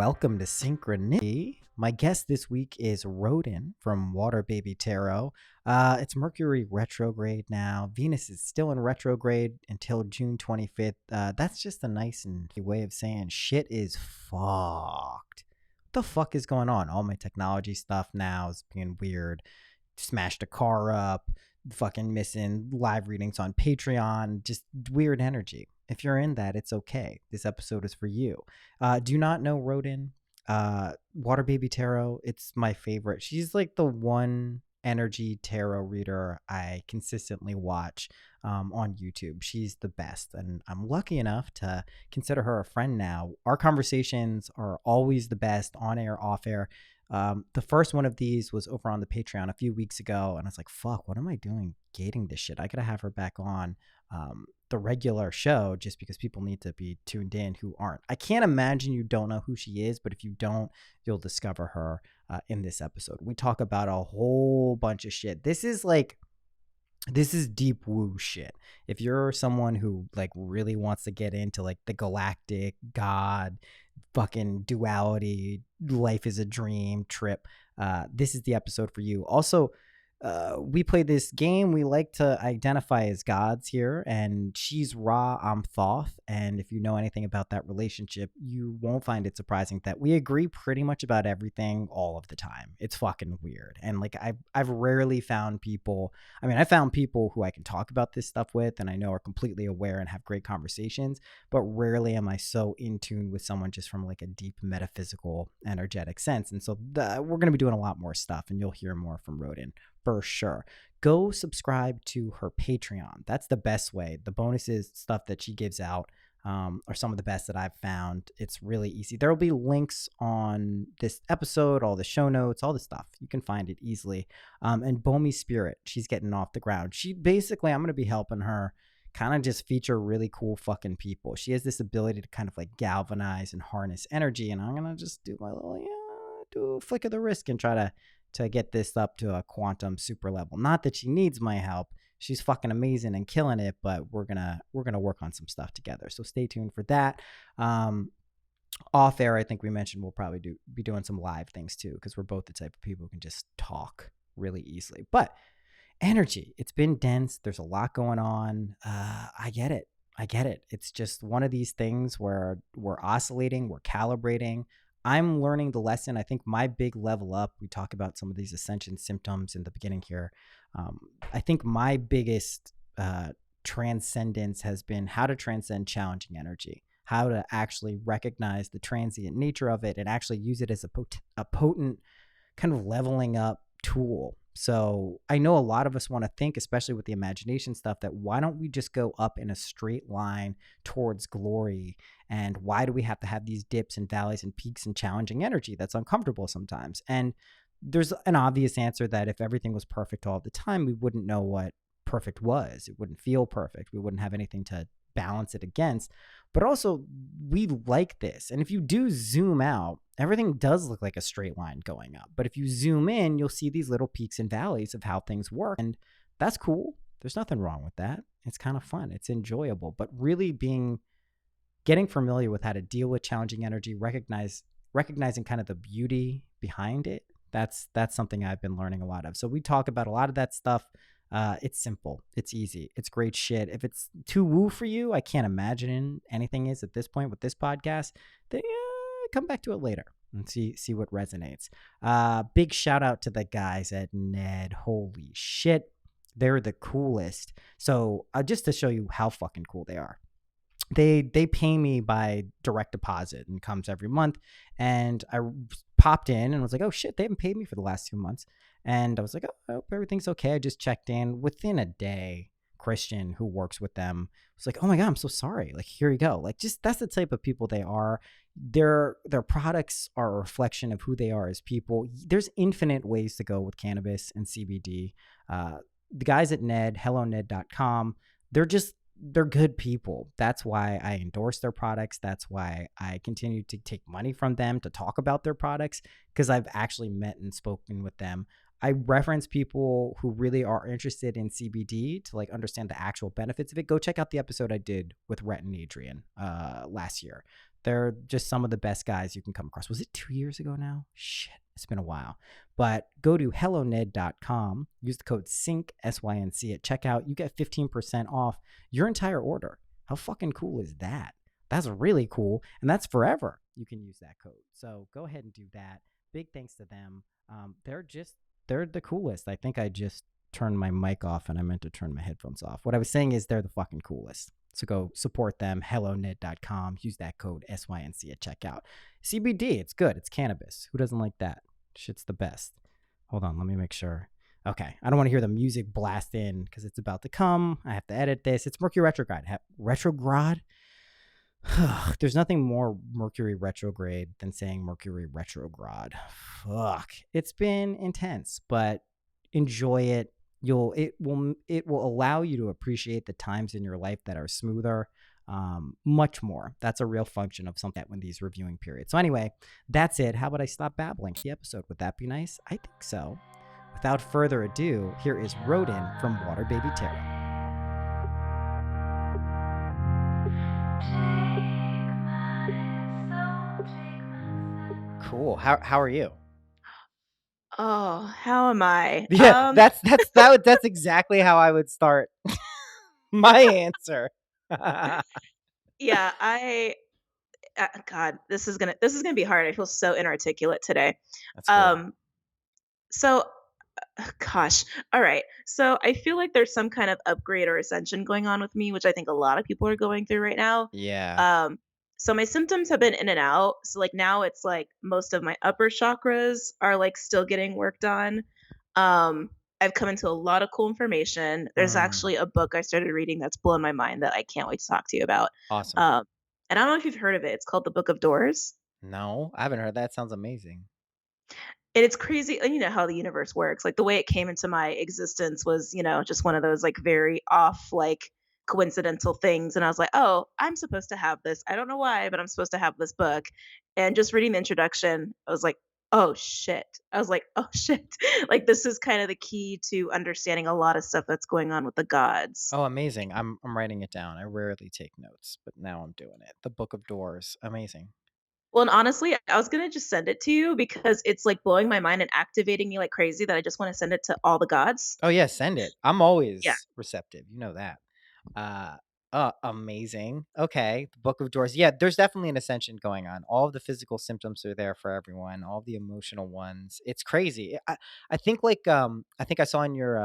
Welcome to Synchronicity. My guest this week is Rodin from Waterbaby Tarot. It's Mercury retrograde now. Venus is still in retrograde until June 25th. That's just a nice and way of saying shit is fucked. What the fuck is going on? All my technology stuff now is being weird. Smashed a car up, fucking missing live readings on Patreon, just weird energy. If you're in that, it's okay. This episode is for you. Do you not know Rodin? Waterbaby Tarot, it's my favorite. She's like the one energy tarot reader I consistently watch on YouTube. She's the best, and I'm lucky enough to consider her a friend now. Our conversations are always the best, on air, off air. The first one of these was over on the Patreon a few weeks ago, and I was like, fuck, what am I doing gating this shit? I gotta have her back on the regular show, just because people need to be tuned in who aren't. I can't imagine you don't know who she is, but if you don't, you'll discover her in this episode. We talk about a whole bunch of shit. This is deep woo shit. If you're someone who like really wants to get into like the galactic God fucking duality, life is a dream trip, this is the episode for you. Also, we play this game. We like to identify as gods here, and she's Ra, I'm Thoth. And if you know anything about that relationship, you won't find it surprising that we agree pretty much about everything all of the time. It's fucking weird. And like I've rarely found people. I mean, I found people who I can talk about this stuff with, and I know are completely aware and have great conversations. But rarely am I so in tune with someone just from like a deep metaphysical, energetic sense. And so we're going to be doing a lot more stuff, and you'll hear more from Rodin. For sure. Go subscribe to her Patreon. That's the best way. The bonuses, stuff that she gives out, are some of the best that I've found. It's really easy. There will be links on this episode, all the show notes, all the stuff. You can find it easily. And Bomispirit, she's getting off the ground. She basically, I'm going to be helping her kind of just feature really cool fucking people. She has this ability to kind of like galvanize and harness energy. And I'm going to just do my little, do a flick of the wrist and try to get this up to a quantum super level. Not that she needs my help. She's fucking amazing and killing it, but we're gonna work on some stuff together. So stay tuned for that. Off air, I think we mentioned we'll probably be doing some live things too, because we're both the type of people who can just talk really easily. But energy, it's been dense. There's a lot going on. I get it. It's just one of these things where we're oscillating, we're calibrating. I'm learning the lesson. I think my big level up, we talk about some of these ascension symptoms in the beginning here. I think my biggest transcendence has been how to transcend challenging energy, how to actually recognize the transient nature of it and actually use it as a potent kind of leveling up tool. So I know a lot of us want to think, especially with the imagination stuff, that why don't we just go up in a straight line towards glory? And why do we have to have these dips and valleys and peaks and challenging energy that's uncomfortable sometimes? And there's an obvious answer that if everything was perfect all the time, we wouldn't know what perfect was. It wouldn't feel perfect. We wouldn't have anything to balance it against. But also, we like this. And if you do zoom out, everything does look like a straight line going up. But if you zoom in, you'll see these little peaks and valleys of how things work. And that's cool. There's nothing wrong with that. It's kind of fun. It's enjoyable. But really getting familiar with how to deal with challenging energy, recognizing kind of the beauty behind it, that's something I've been learning a lot of. So we talk about a lot of that stuff. It's simple. It's easy. It's great shit. If it's too woo for you, I can't imagine anything is at this point with this podcast, then come back to it later and see what resonates. Big shout out to the guys at Ned. Holy shit. They're the coolest. So just to show you how fucking cool they are. They pay me by direct deposit and comes every month. And I popped in and was like, oh shit, they haven't paid me for the last 2 months. And I was like, oh, I hope everything's okay. I just checked in. Within a day, Christian, who works with them, was like, oh my God, I'm so sorry. Like, here you go. Like, just that's the type of people they are. Their products are a reflection of who they are as people. There's infinite ways to go with cannabis and CBD. The guys at Ned, helloned.com, they're good people. That's why I endorse their products. That's why I continue to take money from them to talk about their products, because I've actually met and spoken with them. I reference people who really are interested in CBD to like understand the actual benefits of it. Go check out the episode I did with Rhett and Adrian last year. They're just some of the best guys you can come across. Was it 2 years ago now? Shit, it's been a while. But go to helloned.com, use the code SYNC, SYNC at checkout. You get 15% off your entire order. How fucking cool is that? That's really cool. And that's forever. You can use that code. So go ahead and do that. Big thanks to them. They're the coolest. I think I just turned my mic off and I meant to turn my headphones off. What I was saying is they're the fucking coolest. So go support them, helloned.com. Use that code SYNC at checkout. CBD, it's good. It's cannabis. Who doesn't like that? Shit's the best. Hold on, let me make sure. Okay, I don't want to hear the music blast in because it's about to come. I have to edit this. It's Mercury retrograde. Retrograde? There's nothing more Mercury retrograde than saying Mercury retrograde. Fuck. It's been intense, but enjoy it. It will allow you to appreciate the times in your life that are smoother, much more. That's a real function of something when these reviewing periods. So anyway, that's it. How about I stop babbling the episode? Would that be nice? I think so. Without further ado, here is Rodin from Waterbaby Tarot. Cool. How are you? Oh, how am I? Yeah, that's exactly how I would start my answer. Yeah, God, this is gonna be hard. I feel so inarticulate today. That's cool. Um, so, gosh, all right. So I feel like there's some kind of upgrade or ascension going on with me, which I think a lot of people are going through right now. Yeah. Um, so my symptoms have been in and out. So like now it's like most of my upper chakras are like still getting worked on. Um, I've come into a lot of cool information. There's Mm, actually a book I started reading that's blown my mind that I can't wait to talk to you about. awesome. Um, and I don't know if you've heard of it. It's called The Book of Doors. No, I haven't heard that. Sounds amazing. And it's crazy, and you know how the universe works. Like the way it came into my existence was, just one of those like very off, like coincidental things. And I was like, oh, I'm supposed to have this. I don't know why, but I'm supposed to have this book. And just reading the introduction, I was like, oh shit. I was like, oh shit. Like this is kind of the key to understanding a lot of stuff that's going on with the gods. Oh, amazing. I'm writing it down. I rarely take notes, but now I'm doing it. The Book of Doors. Amazing. Well, and honestly, I was gonna just send it to you because it's like blowing my mind and activating me like crazy that I just want to send it to all the gods. Oh yeah, send it. I'm Yeah. always receptive. You know that. Uh amazing. Okay. The Book of Doors. Yeah, there's definitely an ascension going on. All of the physical symptoms are there for everyone, all the emotional ones. It's crazy. I think I think I saw in your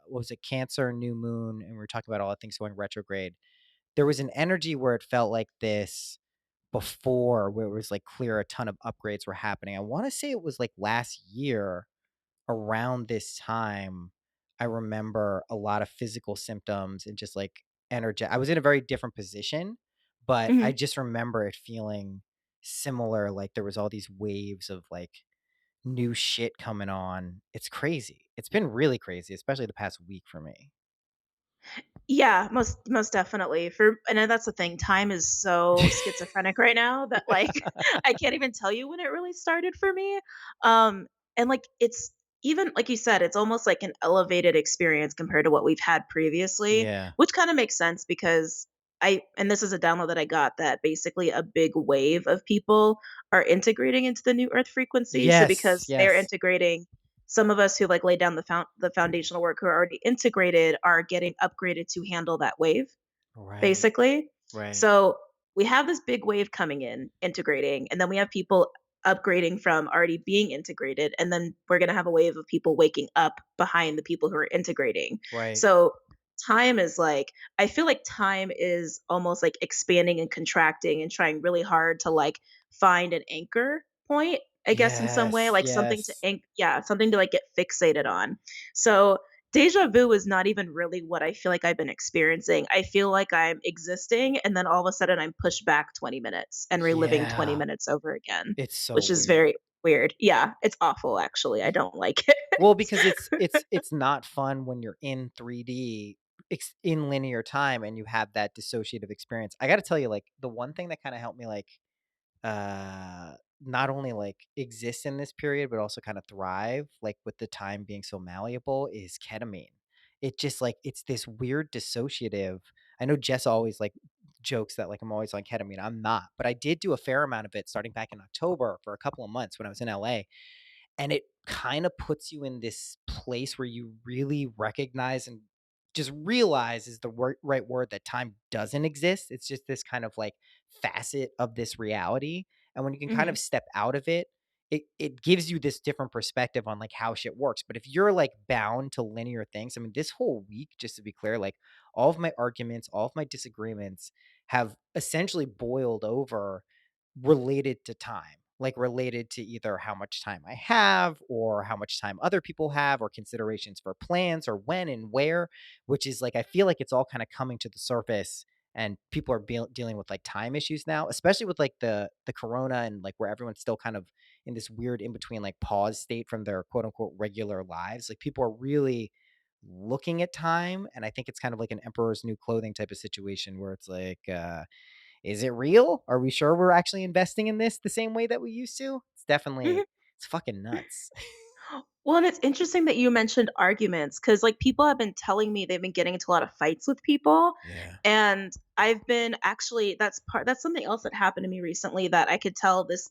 what was it, Cancer new moon, and we were talking about all the things going retrograde. There was an energy where it felt like this before where it was like clear a ton of upgrades were happening. I want to say it was like last year around this time. I remember a lot of physical symptoms and just like energy. I was in a very different position, but I Mhm. just remember it feeling similar. Like there was all these waves of like new shit coming on. It's crazy. It's been really crazy, especially the past week for me. Yeah, most definitely. And that's the thing, time is so schizophrenic right now that, like, I can't even tell you when it really started for me. Um, and, like, it's even like you said, it's almost like an elevated experience compared to what we've had previously, Yeah. which kinda makes sense because and this is a download that I got that basically a big wave of people are integrating into the new Earth frequency. So Yes. because they're Yes. integrating some of us who like laid down the foundational work who are already integrated are getting upgraded to handle that wave Right. basically. Right. So we have this big wave coming in integrating, and then we have people upgrading from already being integrated, and then we're going to have a wave of people waking up behind the people who are integrating. Right. So time is like, I feel like time is almost like expanding and contracting and trying really hard to like find an anchor point, I guess, in some way, Yes. like something to Yes. yeah, something to like get fixated on. So deja vu is not even really what I feel like I've been experiencing. I feel like I'm existing, and then all of a sudden I'm pushed back 20 minutes and reliving 20 Yeah. minutes over again, It's so which is weird. very weird. Yeah, it's awful actually. I don't like it. Well, because it's not fun when you're in 3D in linear time and you have that dissociative experience. I got to tell you, like the one thing that kind of helped me, like uh, not only like exist in this period, but also kind of thrive, like with the time being so malleable, is ketamine. It just like it's this weird dissociative. I know Jess always like jokes that like I'm always on ketamine. I'm not, but I did do a fair amount of it starting back in October for a couple of months when I was in LA. And it kind of puts you in this place where you really recognize and just realize is the right word that time doesn't exist. It's just this kind of like facet of this reality. And when you can kind Mhm. of step out of it, it gives you this different perspective on like how shit works. But if you're like bound to linear things, I mean, this whole week, just to be clear, like all of my arguments, all of my disagreements have essentially boiled over related to time, like related to either how much time I have or how much time other people have or considerations for plans or when and where, which is like, I feel like it's all kind of coming to the surface and people are dealing with like time issues now, especially with like the corona and like where everyone's still kind of in this weird in between like pause state from their quote unquote regular lives. Like people are really looking at time, and I think it's kind of like an emperor's new clothing type of situation where it's like is it real? Are we sure we're actually investing in this the same way that we used to? It's definitely it's fucking nuts. Well, and it's interesting that you mentioned arguments because, like, people have been telling me they've been getting into a lot of fights with people, Yeah. and I've been actually that's something else that happened to me recently that I could tell this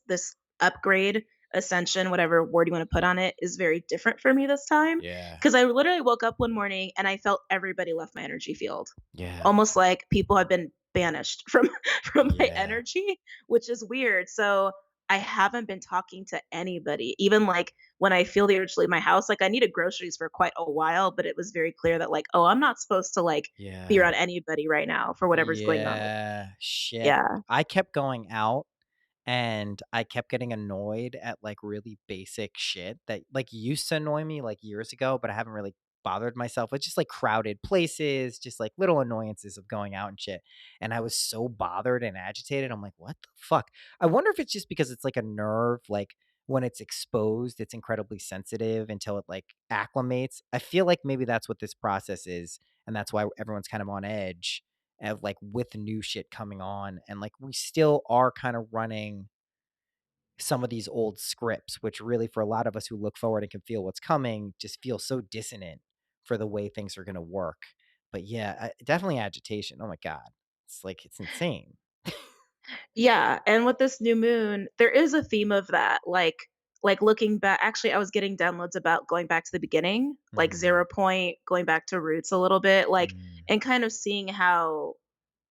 upgrade, ascension, whatever word you wanna put on it, is very different for me this time. Yeah. Because I literally woke up one morning and I felt everybody left my energy field. Yeah. Almost like people have been banished from from my Yeah. energy, which is weird. So, I haven't been talking to anybody, even, like, when I feel the urge to leave my house, like, I needed groceries for quite a while, but it was very clear that, like, "Oh, I'm not supposed to, like, be Yeah. around anybody right now for whatever's going on with." Yeah. Shit. Yeah. I kept going out and I kept getting annoyed at like really basic shit that like used to annoy me like years ago, but I haven't really bothered myself with just like crowded places, just like little annoyances of going out and shit. And I was so bothered and agitated. I'm like, what the fuck? I wonder if it's just because it's like a nerve, like when it's exposed, it's incredibly sensitive until it like acclimates. I feel like maybe that's what this process is. And that's why everyone's kind of on edge of like with new shit coming on, and like we still are kind of running some of these old scripts, which really for a lot of us who look forward and can feel what's coming just feel so dissonant for the way things are going to work. But yeah, definitely agitation. Oh my god, it's like it's insane. Yeah, and with this new moon, there is a theme of that, like, looking back actually, I was getting downloads about going back to the beginning, like, Mm, 0 point, going back to roots a little bit, like, mm, and kind of seeing how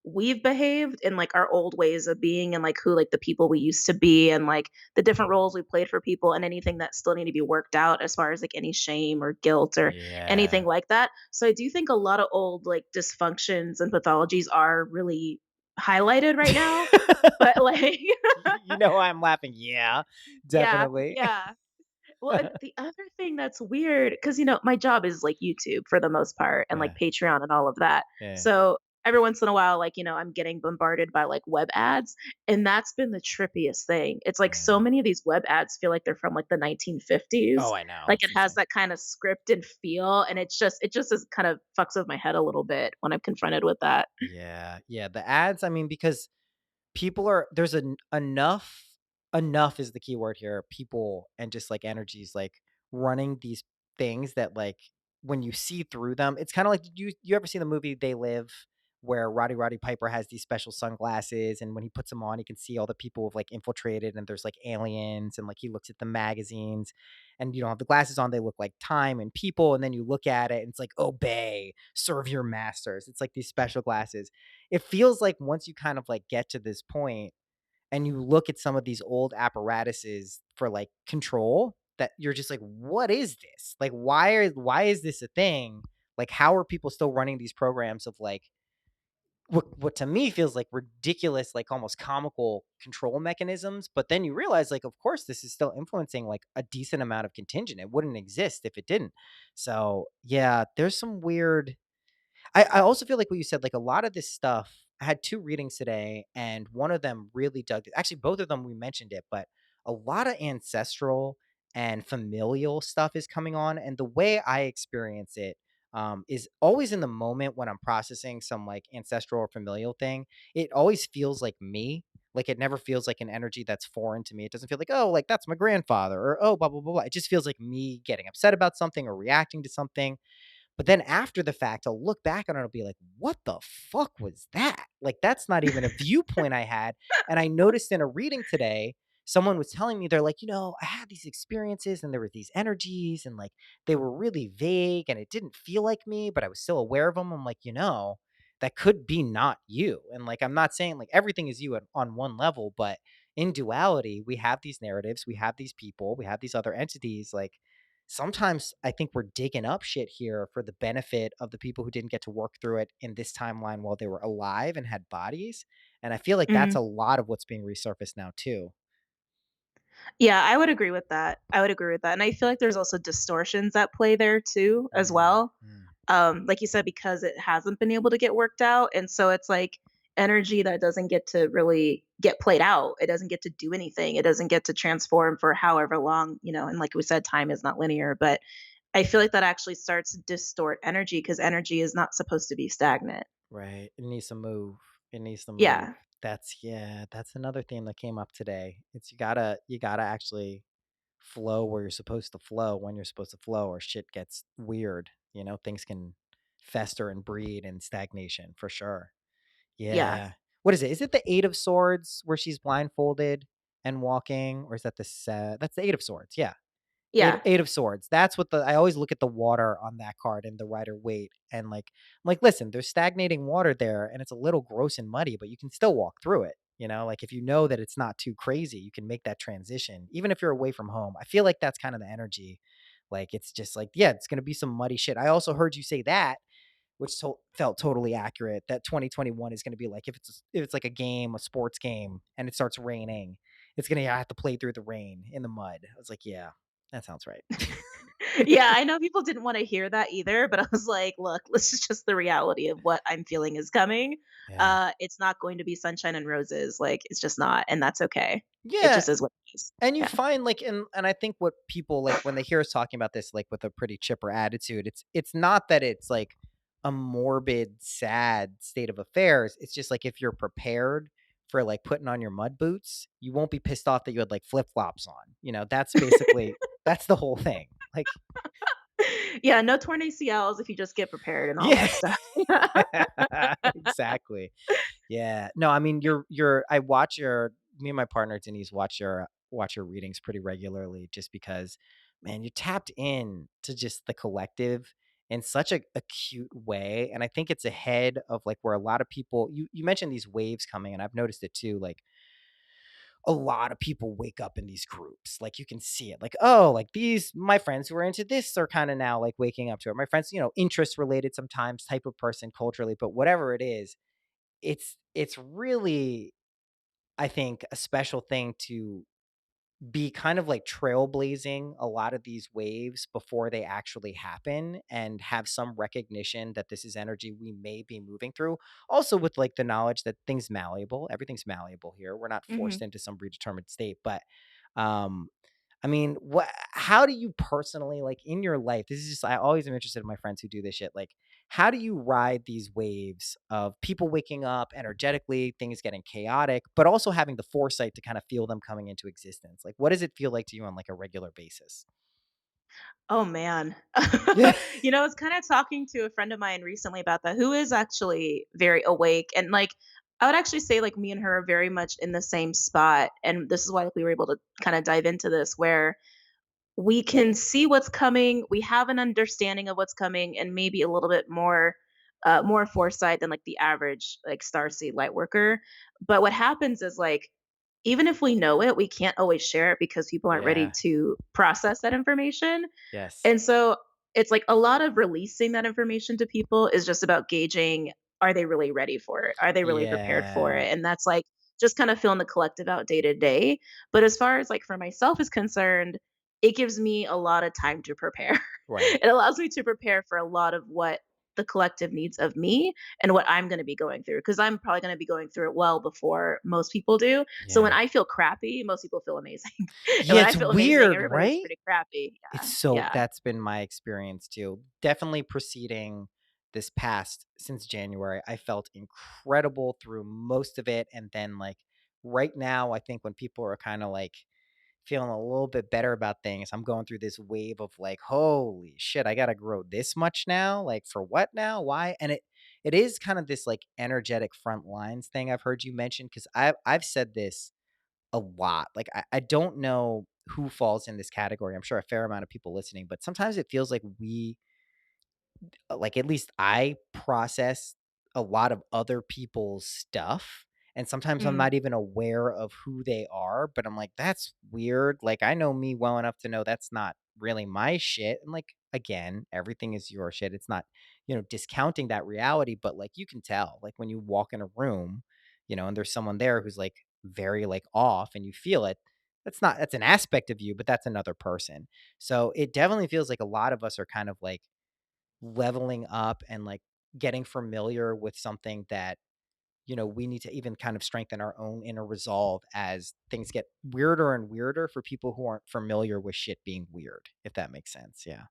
we've behaved in, like, our old ways of being and, like, who, like, the people we used to be and, like, the different roles we played for people and anything that still need to be worked out as far as, like, any shame or guilt or anything yeah. like that. So I do think a lot of old, like, dysfunctions and pathologies are really highlighted right now, but, like You know why I'm laughing? Yeah, yeah, definitely. yeah. Well, and the other thing that's weird, because my job is, like, YouTube for the most part and, like, Yeah, Patreon and all of that. yeah, So, every once in a while, like, I'm getting bombarded by, like, web ads, and that's been the trippiest thing. It's like so yeah. many of these web ads feel like they're from, like, the 1950s. Oh, I know. Like, It's it has insane. that kinda scripted feel, and it just is kind of fucks with my head a little bit when I'm confronted with that. Yeah, yeah. The ads. I mean, because people are there's enough is the key word here, people and just like energies like running these things that like when you see through them, it's kind of like you ever see the movie They Live, where Roddy Piper has these special sunglasses, and when he puts them on he can see all the people have like infiltrated and there's like aliens, and like he looks at the magazines and you don't have the glasses on, they look like time and people, and then you look at it and it's like obey, serve your masters. It's like these special glasses. It feels like once you kind of like get to this point and you look at some of these old apparatuses for like control, that you're just like, what is this? Like why is this a thing? Like how are people still running these programs of like what to me feels like ridiculous, like almost comical control mechanisms, but then you realize like of course this is still influencing like a decent amount of contingent. It wouldn't exist if it didn't. So yeah, there's some weird. I also feel like what you said, like a lot of this stuff. I had two readings today, and one of them really dug. Actually, both of them we mentioned it, but a lot of ancestral and familial stuff is coming on, and the way I experience it is always in the moment when I'm processing some like ancestral or familial thing. It always feels like me. Like it never feels like an energy that's foreign to me. It doesn't feel like, oh, like that's my grandfather or oh, blah blah blah blah. It just feels like me getting upset about something or reacting to something, But then after the fact, I'll look back on it and I'll be like, "What the fuck was that?" Like, that's not even a viewpoint I had. And I noticed in a reading today, someone was telling me, they're like, I had these experiences and there were these energies and like they were really vague and it didn't feel like me, but I was still aware of them. I'm like, that could be not you. And like, I'm not saying like everything is you on one level, but in duality, we have these narratives, we have these people, we have these other entities. Like, sometimes I think we're digging up shit here for the benefit of the people who didn't get to work through it in this timeline while they were alive and had bodies. And I feel like that's Mhm. a lot of what's being resurfaced now too. Yeah, I would agree with that. I would agree with that, and I feel like there's also distortions at play there too, as Mm, well. mm. Like you said, because it hasn't been able to get worked out, and so it's like energy that doesn't get to really get played out. It doesn't get to do anything. It doesn't get to transform for however long, and like we said, time is not linear, but I feel like that actually starts to distort energy because energy is not supposed to be stagnant. Right. It needs to move. It needs to move. Yeah. That's yeah, that's another theme that came up today. It's you gotta actually flow where you're supposed to flow when you're supposed to flow or shit gets weird. Things can fester and breed in stagnation for sure. Yeah. Yeah. What is it? Is it the 8 of Swords where she's blindfolded and walking, or is that that's the 8 of Swords, yeah. 8 Yeah. 8 of Swords. That's what the I always look at the water on that card and the Rider-Waite, and, like, I'm like, "Listen, there's stagnating water there, and it's a little gross and muddy, but you can still walk through it." Like, if you know that it's not too crazy, you can make that transition, even if you're away from home. I feel like that's kinda the energy. Like, it's just like, yeah, it's gonna be some muddy shit. I also heard you say that, which felt totally accurate. That 2021 is going to be like if it's like a game, a sports game, and it starts raining, it's gonna have to play through the rain in the mud. I was like, yeah, that sounds right. Yeah, I know people didn't wanna hear that either, but I was like, "Look, this is just the reality of what I'm feeling is coming. Yeah, It's not going to be sunshine and roses, like, it's just not, and that's okay. It yeah. just is what it is." And you Yeah. find like and I think what people like when they hear us talking about this like with a pretty chipper attitude, it's not that it's like a morbid, sad state of affairs. It's just like if you're prepared for like putting on your mud boots, you won't be pissed off that you had like flip-flops on. That's basically that's the whole thing. Like, Yeah, no torn ACLs if you just get prepared and all yeah. that stuff. Exactly. Yeah. No, I mean, you're I watch your me and my partner Denise watch your readings pretty regularly just because, man, you tapped in to just the collective in such a acute way. And I think it's ahead of like where a lot of people you mentioned these waves coming, and I've noticed it too. Like a lot of people wake up in these groups. Like you can see it. Like, oh, like these my friends who are into this are kind of now like waking up to it. My friends, interest related sometimes, type of person culturally, but whatever it is, it's really, I think, a special thing to be kind of like trailblazing a lot of these waves before they actually happen and have some recognition that this is energy we may be moving through. Also, with like the knowledge that things malleable, everything's malleable here. We're not forced Mhm. into some predetermined state, but um I mean, how do you personally like in your life? This is just I always am interested in my friends who do this shit. Like, how do you ride these waves of people waking up energetically, things getting chaotic, but also having the foresight to kind of feel them coming into existence? Like, what does it feel like to you on like a regular basis? Oh, man. Yeah. I was kinda talking to a friend of mine recently about that, who is actually very awake, and, like, I would actually say, like, me and her are very much in the same spot, and this is why, like, we were able to kinda dive into this, where we can see what's coming, we have an understanding of what's coming, and maybe a little bit more foresight than, like, the average, like, starseed light worker, but what happens is, like, even if we know it, we can't always share it because people aren't ready Yeah. to process that information, Yes. and so it's like a lot of releasing that information to people is just about gauging, are they really ready for it? Are they really prepared for Yeah. it? And that's like just kind of feeling the collective out day to day. But as far as like for myself is concerned, it gives me a lot of time to prepare. Right. It allows me to prepare for a lot of what the collective needs of me and what I'm going to be going through because I'm probably going to be going through it well before most people do. So when Yeah. I feel crappy, most people feel amazing. And Yeah, when I it's feel amazing, weird, everybody feels right? pretty crappy. It's Yeah. so Yeah. that's been my experience too. Definitely preceding this past since January. I felt incredible through most of it. And then like right now, I think when people are kind of like feeling a little bit better about things. I'm going through this wave of like, holy shit, I gotta grow this much now. Like for what now? Why? And it is kind of this like energetic front lines thing I've heard you mention because I've said this a lot. Like I don't know who falls in this category. I'm sure a fair amount of people listening, but sometimes it feels like like, at least I process a lot of other people's stuff, and sometimes I'm Mm. not even aware of who they are, but I'm like, "That's weird." Like, I know me well enough to know that's not really my shit, and, like, again, everything is your shit. It's not, discounting that reality, but, like, you can tell, like, when you walk in a room, and there's someone there who's, like, very, like, off and you feel it, that's an aspect of you, but that's another person. So, it definitely feels like a lot of us are kind of, like, leveling up and like getting familiar with something that we need to even kind of strengthen our own inner resolve as things get weirder and weirder for people who aren't familiar with shit being weird, if that makes sense. Yeah.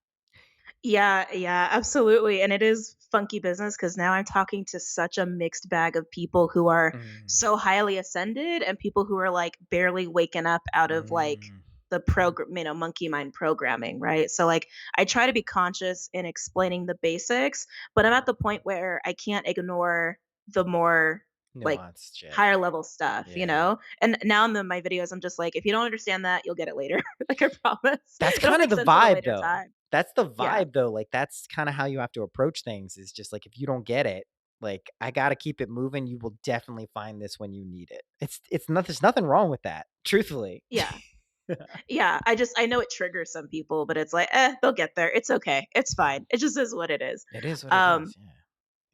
Yeah, yeah, absolutely. And it is funky business because now I'm talking to such a mixed bag of people who are Mm, so highly ascended and people who are like barely waking up out of like mm, the program, monkey mind programming, right? So like I try to be conscious in explaining the basics, but I'm at the point where I can't ignore the more like nuanced shit. higher level stuff, you Yeah. know? And now in my videos, I'm just like, if you don't understand that, you'll get it later. Like I promise. That's It'll kind of make the sense at a vibe later though. time. That's the Yeah. vibe though. Like that's kind of how you have to approach things is just like if you don't get it, like I got to keep it moving, you will definitely find this when you need it. It's not there's nothing wrong with that, truthfully. Yeah. Yeah, I know it triggers some people, but it's like, they'll get there. It's okay. It's fine. It just is what it is. It is what it is. Um,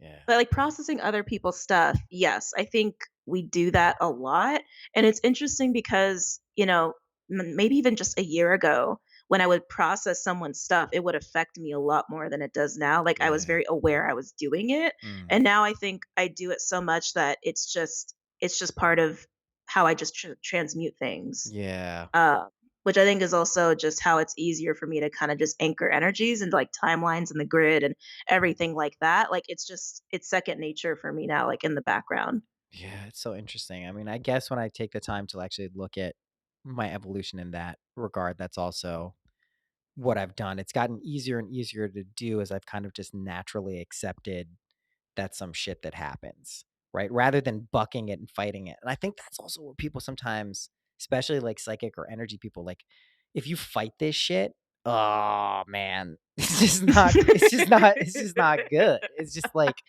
Yeah. Yeah. but like processing other people's stuff, yes, I think we do that a lot. And it's interesting because, maybe even just a year ago, when I would process someone's stuff, it would affect me a lot more than it does now. Like I was Yeah. very aware I was doing it. Mm. And now I think I do it so much that it's just part of how I just transmute things. Yeah. uh, which I think is also just how it's easier for me to kind of just anchor energies and like timelines and the grid and everything like that. Like it's second nature for me now, like in the background. Yeah, it's so interesting. I mean, I guess when I take the time to actually look at my evolution in that regard, that's also what I've done. It's gotten easier and easier to do as I've kind of just naturally accepted that's some shit that happens, right? Rather than bucking it and fighting it. And I think that's also where people sometimes, especially like psychic or energy people, like if you fight this shit, oh man, it's just not good. It's just like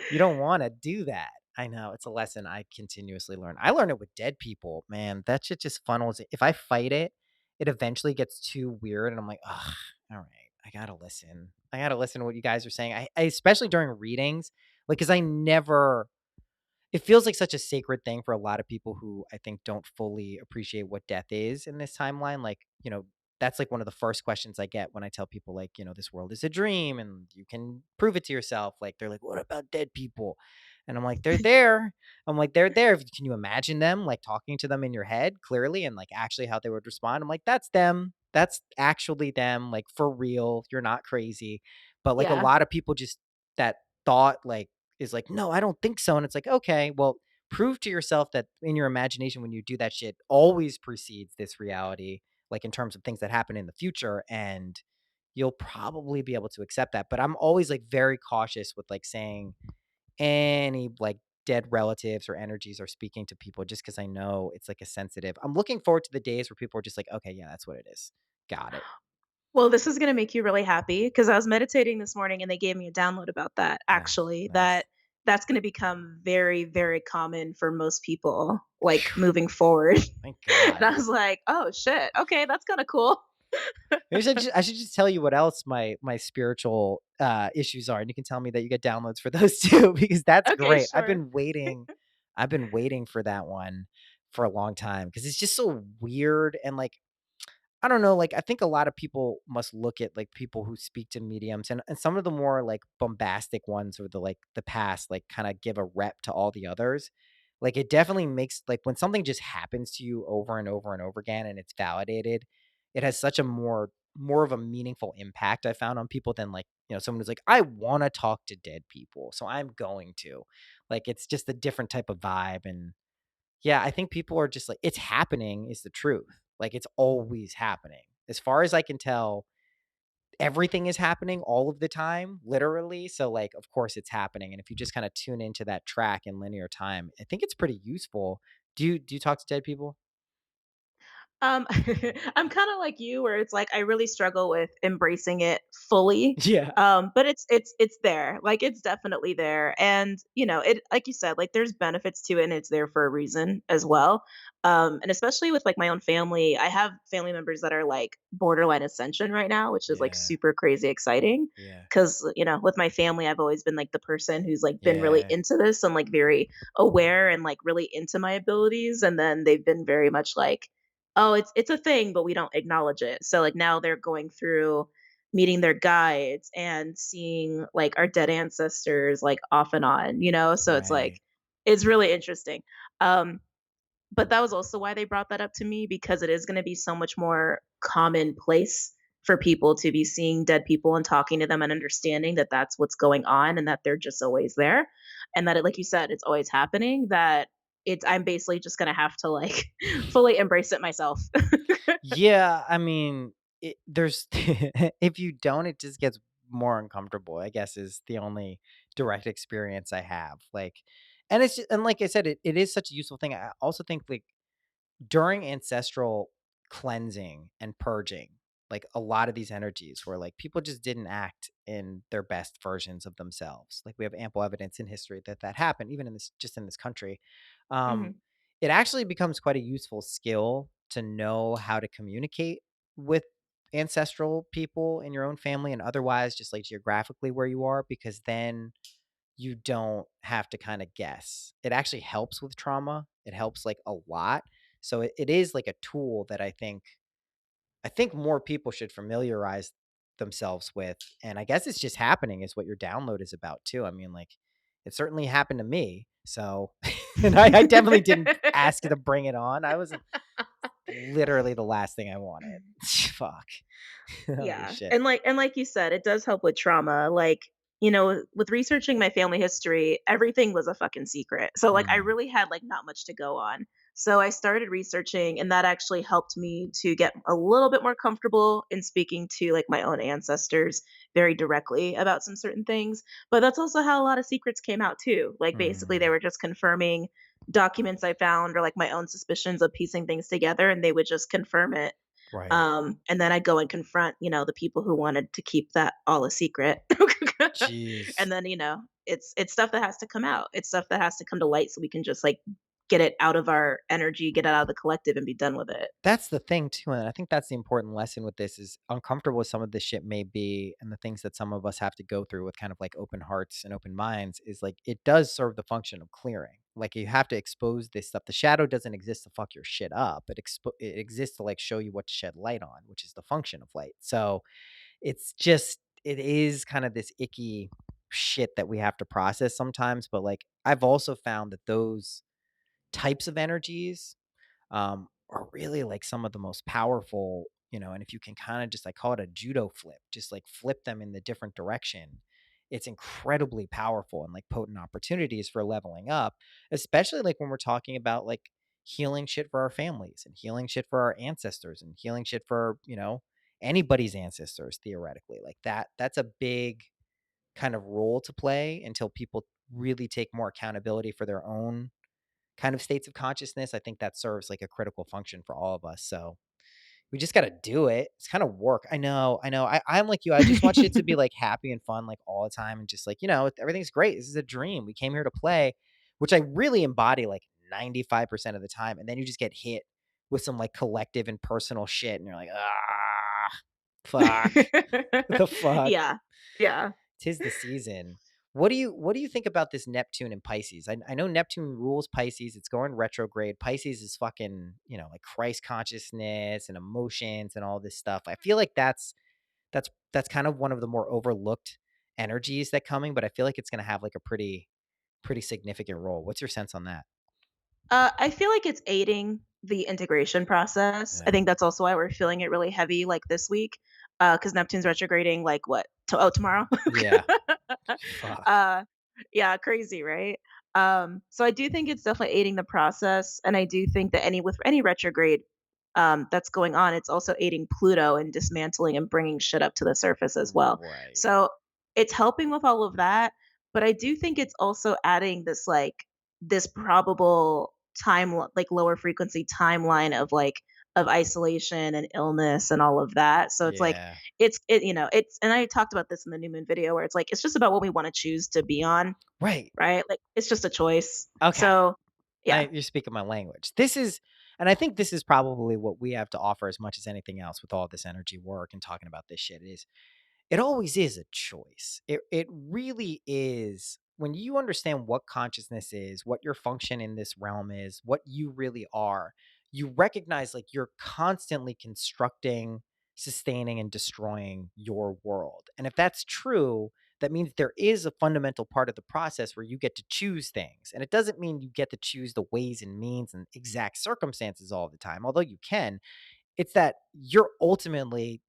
you don't want to do that. I know it's a lesson I continuously learn. I learn it with dead people, man. That shit just funnels. If I fight it, it eventually gets too weird, and I'm like, ugh, all right, I gotta listen. I gotta listen to what you guys are saying. I especially during readings, like, cause I never it feels like such a sacred thing for a lot of people who I think don't fully appreciate what death is in this timeline. Like, that's like one of the first questions I get when I tell people, like, this world is a dream and you can prove it to yourself. Like, they're like, what about dead people? And I'm like, they're there. I'm like, they're there. Can you imagine them like talking to them in your head clearly and like actually how they would respond? I'm like, that's them. That's actually them. Like, for real. You're not crazy. But like a Yeah. lot of people just that thought, like, is like, "No, I don't think so." And it's like, "Okay, well, prove to yourself that in your imagination when you do that shit always precedes this reality, like in terms of things that happen in the future, and you'll probably be able to accept that." But I'm always like very cautious with like saying any like dead relatives or energies or speaking to people just because I know it's like a sensitive. I'm looking forward to the days where people are just like, "Okay, yeah, that's what it is. Got it." Well, this is gonna make you really happy because I was meditating this morning and they gave me a download about that Nice, actually, nice. that's gonna become very, very common for most people, like, Phew, moving forward. thank And God. I was like, "Oh, shit. Okay, that's kinda cool." Maybe I should just tell you what else my spiritual, issues are, and you can tell me that you get downloads for those too, because that's Okay, great. sure. I've been waiting for that one for a long time because it's just so weird and, like, I don't know, like, I think a lot of people must look at, like, people who speak to mediums and some of the more, like, bombastic ones or the past, like, kinda give a rep to all the others. Like, it definitely makes like, when something just happens to you over and over and over again and it's validated, it has such a more of a meaningful impact I found on people than, like, someone who's like, "I wanna talk to dead people, so I'm going to." Like, it's just a different type of vibe, and yeah, I think people are just like, "It's happening," is the truth. Like, it's always happening. As far as I can tell, everything is happening all of the time, literally. So, like, of course it's happening. And if you just kind of tune into that track in linear time, I think it's pretty useful. Do you talk to dead people? Um, I'm kinda like you where it's like I really struggle with embracing it fully, Yeah. but it's there, like, it's definitely there, and, it like you said, like, there's benefits to it, and it's there for a reason as well, and especially with, like, my own family, I have family members that are, like, borderline ascension right now, which is, like, Yeah. super crazy exciting. Yeah. Because with my family, I've always been, like, the person who's, like, been really Yeah. into this and, like, very aware and, like, really into my abilities, and then they've been very much like, "Oh, it's a thing, but we don't acknowledge it." So, like, now they're going through meeting their guides and seeing, like, our dead ancestors, like, off and on, So it's like Right. it's really interesting. Um, but that was also why they brought that up to me because it is gonna be so much more commonplace for people to be seeing dead people and talking to them and understanding that that's what's going on and that they're just always there, and that like you said, it's always happening, that I'm basically just gonna have to, like, fully embrace it myself. Yeah, I mean, there's if you don't, it just gets more uncomfortable, I guess, is the only direct experience I have. Like, and like I said, it is such a useful thing. I also think like during ancestral cleansing and purging, like a lot of these energies where like people just didn't act in their best versions of themselves. Like we have ample evidence in history that that happened, even in this just in this country. Um, Mhm, it actually becomes quite a useful skill to know how to communicate with ancestral people in your own family and otherwise just like geographically where you are because then you don't have to kind of guess. It actually helps with trauma. It helps like a lot. So it is like a tool that I think more people should familiarize themselves with. And I guess it's just happening is what your download is about too. I mean, like it certainly happened to me. So and I definitely didn't ask you to bring it on. I was literally the last thing I wanted. Fuck. Holy Yeah, shit. and like you said, it does help with trauma, like, with researching my family history, everything was a fucking secret, so, like, I Mm, really had, like, not much to go on, so I started researching, and that actually helped me to get a little bit more comfortable in speaking to, like, my own ancestors very directly about some certain things, but that's also how a lot of secrets came out too, like, basically, they mm, were just confirming documents I found or, like, my own suspicions of piecing things together, and they would just confirm it. right. And then I'd go and confront, the people who wanted to keep that all a secret. Jeez. And then, it's stuff that has to come out. It's stuff that has to come to light so we can just like get it out of our energy, get it out of the collective and be done with it. That's the thing too, and I think that's the important lesson with this is uncomfortable as some of this shit may be, and the things that some of us have to go through with kind of like open hearts and open minds is like it does serve the function of clearing. Like you have to expose this stuff. The shadow doesn't exist to fuck your shit up. It exists to like show you what to shed light on, which is the function of light. So it's just it is kind of this icky shit that we have to process sometimes. But like I've also found that those types of energies are really like some of the most powerful, and if you can kind of just I call it a judo flip, just like flip them in the different direction, it's incredibly powerful and like potent opportunities for leveling up, especially like when we're talking about like healing shit for our families and healing shit for our ancestors and healing shit for, anybody's ancestors theoretically. Like that's a big kind of role to play until people really take more accountability for their own kind of states of consciousness. I think that serves like a critical function for all of us. So we just got to do it. It's kind of work. I know. I know. I'm like you. I just want shit to be like happy and fun like all the time. And just like, everything's great. This is a dream. We came here to play, which I really embody like 95% of the time. And then you just get hit with some like collective and personal shit. And you're like, fuck. The fuck. Yeah. Yeah. 'Tis the season. What do you think about this Neptune and Pisces? I know Neptune rules Pisces. It's going retrograde. Pisces is fucking, like Christ consciousness and emotions and all this stuff. I feel like that's kind of one of the more overlooked energies that coming, but I feel like it's gonna have like a pretty significant role. What's your sense on that? I feel like it's aiding the integration process. I Yeah. think that's also why we're feeling it really heavy like this week. Because Neptune's retrograding like what? Tomorrow? Yeah. Fuck. uh, yeah, crazy, right? So I do think it's definitely aiding the process, and I do think that any retrograde, that's going on, it's also aiding Pluto in dismantling and bringing shit up to the surface as well. Right. So it's helping with all of that, but I do think it's also adding this like this probable like lower frequency timeline of like of isolation and illness and all of that. So it's like Yeah. it's and I talked about this in the new moon video where it's like it's just about what we want to choose to be on, Right. right? Like it's just a choice. Okay. So yeah. You're speaking my language. And I think this is probably what we have to offer as much as anything else with all this energy work and talking about this shit is it always is a choice. It really is. When you understand what consciousness is, what your function in this realm is, what you really are, you recognize like you're constantly constructing, sustaining, and destroying your world. And if that's true, that means there is a fundamental part of the process where you get to choose things. And it doesn't mean you get to choose the ways and means and exact circumstances all the time, although you can. It's that you're ultimately,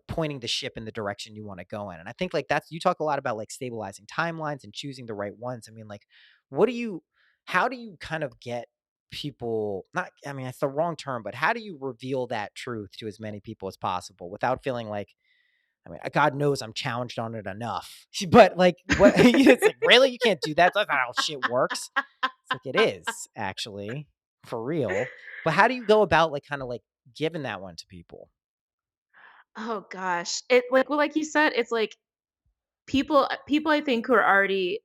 pointing the ship in the direction you want to go in. And I think like that's you talk a lot about like stabilizing timelines and choosing the right ones. I mean, like, what do you how do you kind of get people not I mean, it's the wrong term, but how do you reveal that truth to as many people as possible without feeling like I mean, God knows I'm challenged on it enough. But like what it's like, really? You can't do that? That's not how shit works. It's like it is actually for real. But how do you go about like kind of like giving that one to people? Oh gosh. It like you said, it's like people I think who are already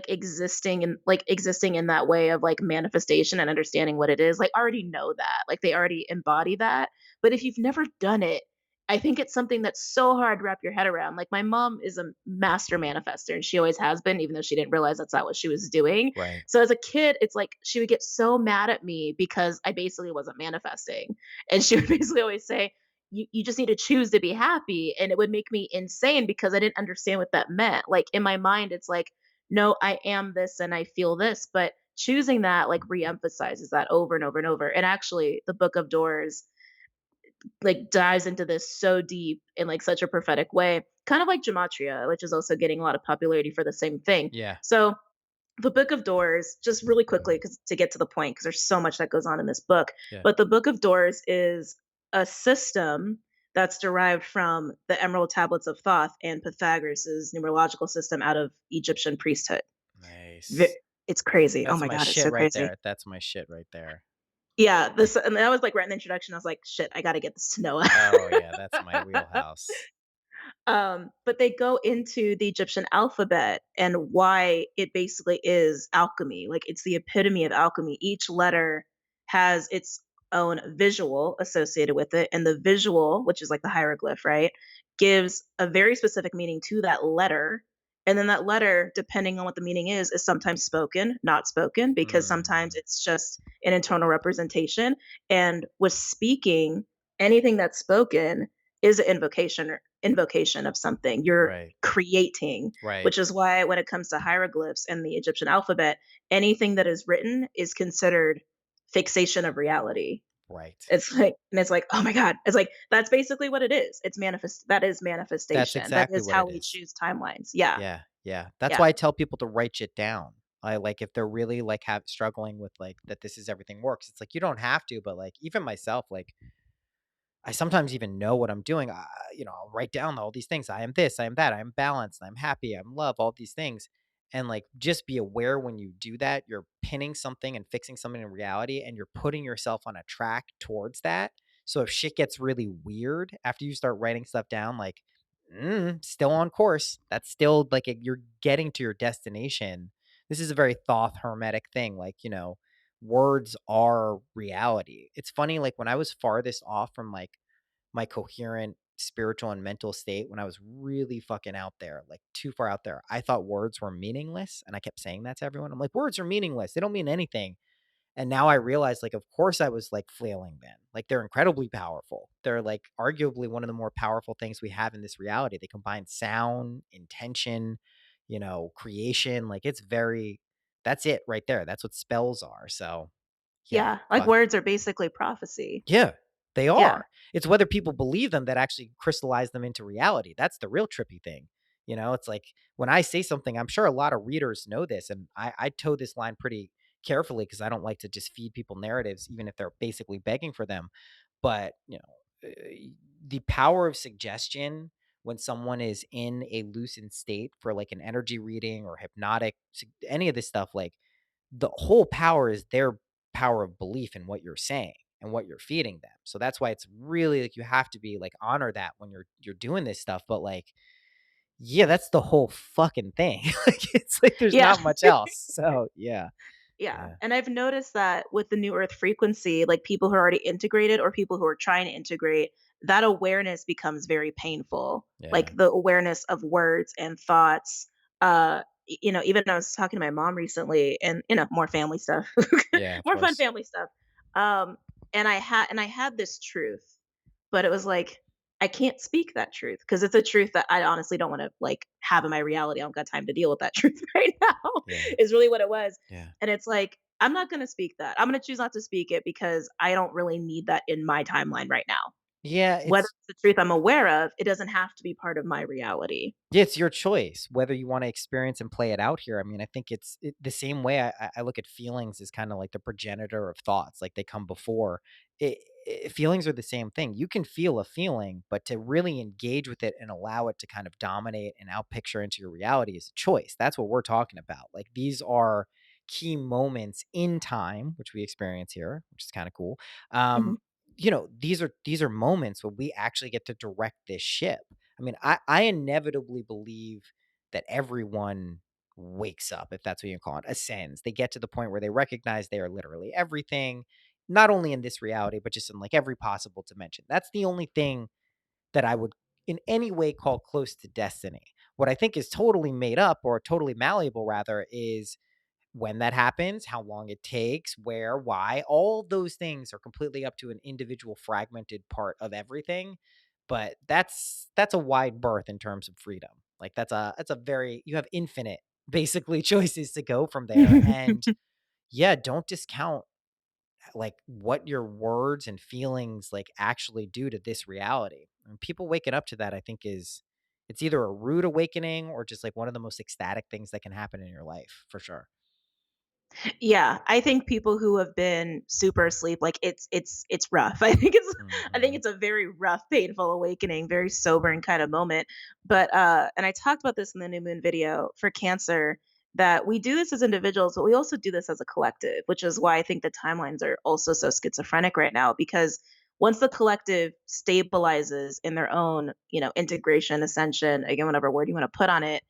existing in that way of like manifestation and understanding what it is, like already know that. Like they already embody that. But if you've never done it, I think it's something that's so hard to wrap your head around. Like my mom is a master manifester and she always has been, even though she didn't realize that's not what she was doing. Right. So as a kid, it's like she would get so mad at me because I basically wasn't manifesting. And she would basically always say, you just need to choose to be happy, and it would make me insane because I didn't understand what that meant. Like in my mind it's like, no, I am this and I feel this, but choosing that like reemphasizes that over and over and over. And actually the Book of Doors like dives into this so deep in like such a prophetic way, kind of like gematria, which is also getting a lot of popularity for the same thing. Yeah. So the Book of Doors, just really quickly, because to get to the point, because there's so much that goes on in this book, Yeah. but the Book of Doors is a system that's derived from the Emerald Tablets of Thoth and Pythagoras' numerological system out of Egyptian priesthood. Nice. It's crazy. Oh That's my my god, it's shit so right crazy. there. That's my shit right there. Yeah, this and that was like right in the introduction. I was like, shit, I got to get this to Noah. Oh yeah, that's my wheelhouse. But they go into the Egyptian alphabet and why it basically is alchemy. Like it's the epitome of alchemy. Each letter has its own visual associated with it. And the visual, which is like the hieroglyph, right, gives a very specific meaning to that letter. And then that letter, depending on what the meaning is sometimes spoken, not spoken, because sometimes Mm, it's just an internal representation. And with speaking, anything that's spoken is an invocation of something. You're right. creating, Right. which is why when it comes to hieroglyphs and the Egyptian alphabet, anything that is written is considered fixation of reality. Right. It's like, oh my God. It's like that's basically what it is. That is That's manifestation. That exactly is what how it we is. choose timelines. Yeah. Yeah. Yeah. That's Yeah. why I tell people to write shit down. I like if they're really like have struggling with like that this is everything works. It's like you don't have to, but like even myself, like I sometimes even know what I'm doing. I'll write down all these things. I am this, I am that, I am balanced, I'm happy, I'm love, all these things. And like just be aware when you do that, you're pinning something and fixing something in reality and you're putting yourself on a track towards that. So if shit gets really weird after you start writing stuff down, like, still on course. That's still like you're getting to your destination. This is a very thoth hermetic thing. Like, words are reality. It's funny, like when I was farthest off from like my coherent spiritual and mental state, when I was really fucking out there, like too far out there, I thought words were meaningless. And I kept saying that to everyone. I'm like, words are meaningless. They don't mean anything. And now I realize, like, of course I was like flailing then. Like, they're incredibly powerful. They're like arguably one of the more powerful things we have in this reality. They combine sound, intention, creation. Like, that's it right there. That's what spells are. So, yeah, Yeah. Like fuck. words are basically prophecy. Yeah, they Yeah. are. It's whether people believe them that actually crystallize them into reality. That's the real trippy thing. It's like when I say something, I'm sure a lot of readers know this, and I toe this line pretty carefully because I don't like to just feed people narratives, even if they're basically begging for them. But, the power of suggestion when someone is in a loosened state for like an energy reading or hypnotic, any of this stuff, like the whole power is their power of belief in what you're saying and what you're feeding them. So that's why it's really like you have to be like honor that when you're doing this stuff. But like, yeah, that's the whole fucking thing. Like it's like there's Yeah. not much else. So yeah, Yeah, yeah, and I've noticed that with the new Earth frequency, like people who are already integrated or people who are trying to integrate, that awareness becomes very painful. yeah, Like the awareness of words and thoughts. Even I was talking to my mom recently, and more family stuff, yeah, of more fun course. family stuff. Um, and I had this truth, but it was like I can't speak that truth because it's a truth that I honestly don't want to like have in my reality. I don't got time to deal with that truth right now. Yeah, Is really what it was. yeah. And it's like, I'm not gonna speak that. I'm gonna choose not to speak it because I don't really need that in my timeline right now. Yeah, Whether it's it's the truth I'm aware of, it doesn't have to be part of my reality. Yeah, it's your choice whether you wanna experience and play it out here. I mean, I think the same way I look at feelings as kinda like the progenitor of thoughts, like they come before. Feelings are the same thing. You can feel a feeling, but to really engage with it and allow it to kind of dominate and outpicture into your reality is a choice. That's what we're talking about. Like, these are key moments in time, which we experience here, which is kinda cool. Mhm. Um, these are moments when we actually get to direct this ship. I mean, I inevitably believe that everyone wakes up, if that's what you call it, ascends. They get to the point where they recognize they are literally everything, not only in this reality, but just in like every possible dimension. That's the only thing that I would in any way call close to destiny. What I think is totally made up or totally malleable, rather, is when that happens, how long it takes, where, why, all those things are completely up to an individual fragmented part of everything. But that's a wide berth in terms of freedom. Like that's a very you have infinite basically choices to go from there. And yeah, don't discount like what your words and feelings like actually do to this reality. And people waking up to that, I think, is it's either a rude awakening or just like one of the most ecstatic things that can happen in your life for sure. Yeah, I think people who have been super asleep, like it's rough. I think Hmm. it's a very rough, painful awakening, very sobering kind of moment. But and I talked about this in the new moon video for Cancer that we do this as individuals, but we also do this as a collective, which is why I think the timelines are also so schizophrenic right now because once the collective stabilizes in their own, integration, ascension, again, whatever word you want to put on it,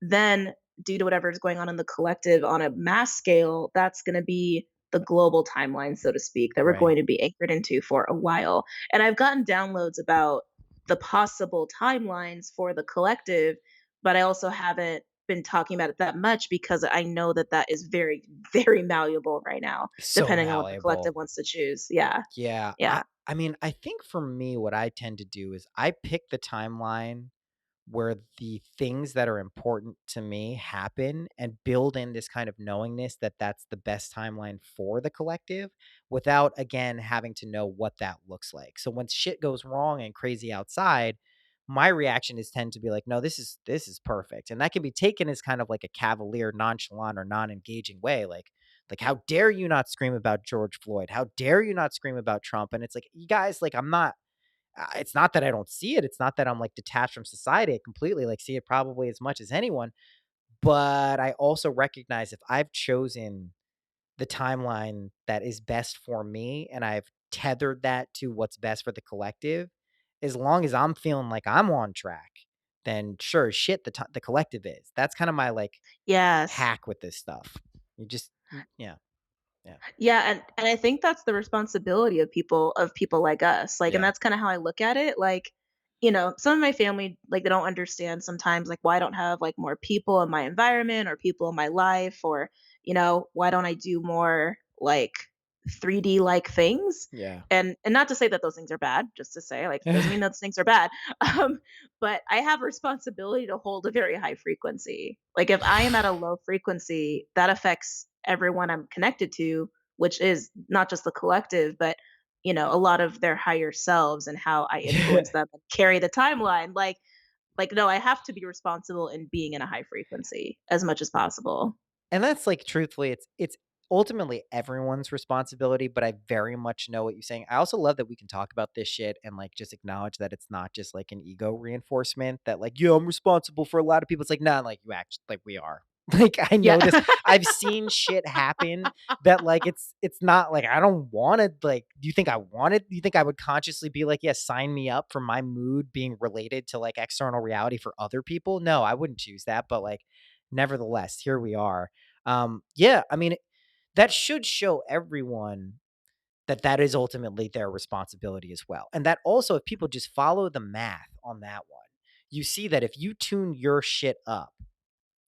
then due to whatever is going on in the collective on a mass scale, that's going to be the global timeline, so to speak, that we're Right. going to be anchored into for a while. And I've gotten downloads about the possible timelines for the collective, but I also haven't been talking about it that much because I know that that is very, very malleable right now, So depending on what the malleable. collective wants to choose. Yeah. Yeah, I Yeah. I mean, I think for me, what I tend to do is I pick the timeline where the things that are important to me happen and build in this kind of knowingness that that's the best timeline for the collective without again having to know what that looks like. So when shit goes wrong and crazy outside, my reaction is tend to be like, no, this is perfect. And that can be taken as kind of like a cavalier, nonchalant, or non-engaging way. Like, how dare you not scream about George Floyd? How dare you not scream about Trump? And it's like, you guys, like, it's not that I don't see it. It's not that I'm like detached from society. I completely like see it probably as much as anyone. But I also recognize if I've chosen the timeline that is best for me and I've tethered that to what's best for the collective, as long as I'm feeling like I'm on track, then sure as shit the collective is. That's kind of my like Yes. hack with this stuff. Yeah, yeah, Yeah, and I think that's the responsibility of people like us. Like, and yeah, that's kind of how I look at it. Like, some of my family like they don't understand sometimes like why I don't have like more people in my environment or people in my life or why don't I do more like 3D like things? yeah. And not to say that those things are bad, just to say like doesn't mean those things are bad. Um but I have a responsibility to hold a very high frequency. Like if I am at a low frequency, that affects everyone I'm connected to, which is not just the collective, but a lot of their higher selves and how I Yeah. influence them and carry the timeline. Like no, I have to be responsible in being in a high frequency as much as possible. And that's like truthfully, it's ultimately everyone's responsibility, but I very much know what you're saying. I also love that we can talk about this shit and like just acknowledge that it's not just like an ego reinforcement that like, yeah, I'm responsible for a lot of people. It's like, nah, like you act like we are. Like I Yeah. know this. I've seen shit happen that like it's not like I don't want to like do you think I wanted do you think I would consciously be like, yeah, sign me up for my mood being related to like external reality for other people? No, I wouldn't choose that, but like nevertheless, here we are. Yeah, I mean that should show everyone that that is ultimately their responsibility as well. And that also, if people just follow the math on that one, you see that if you tune your shit up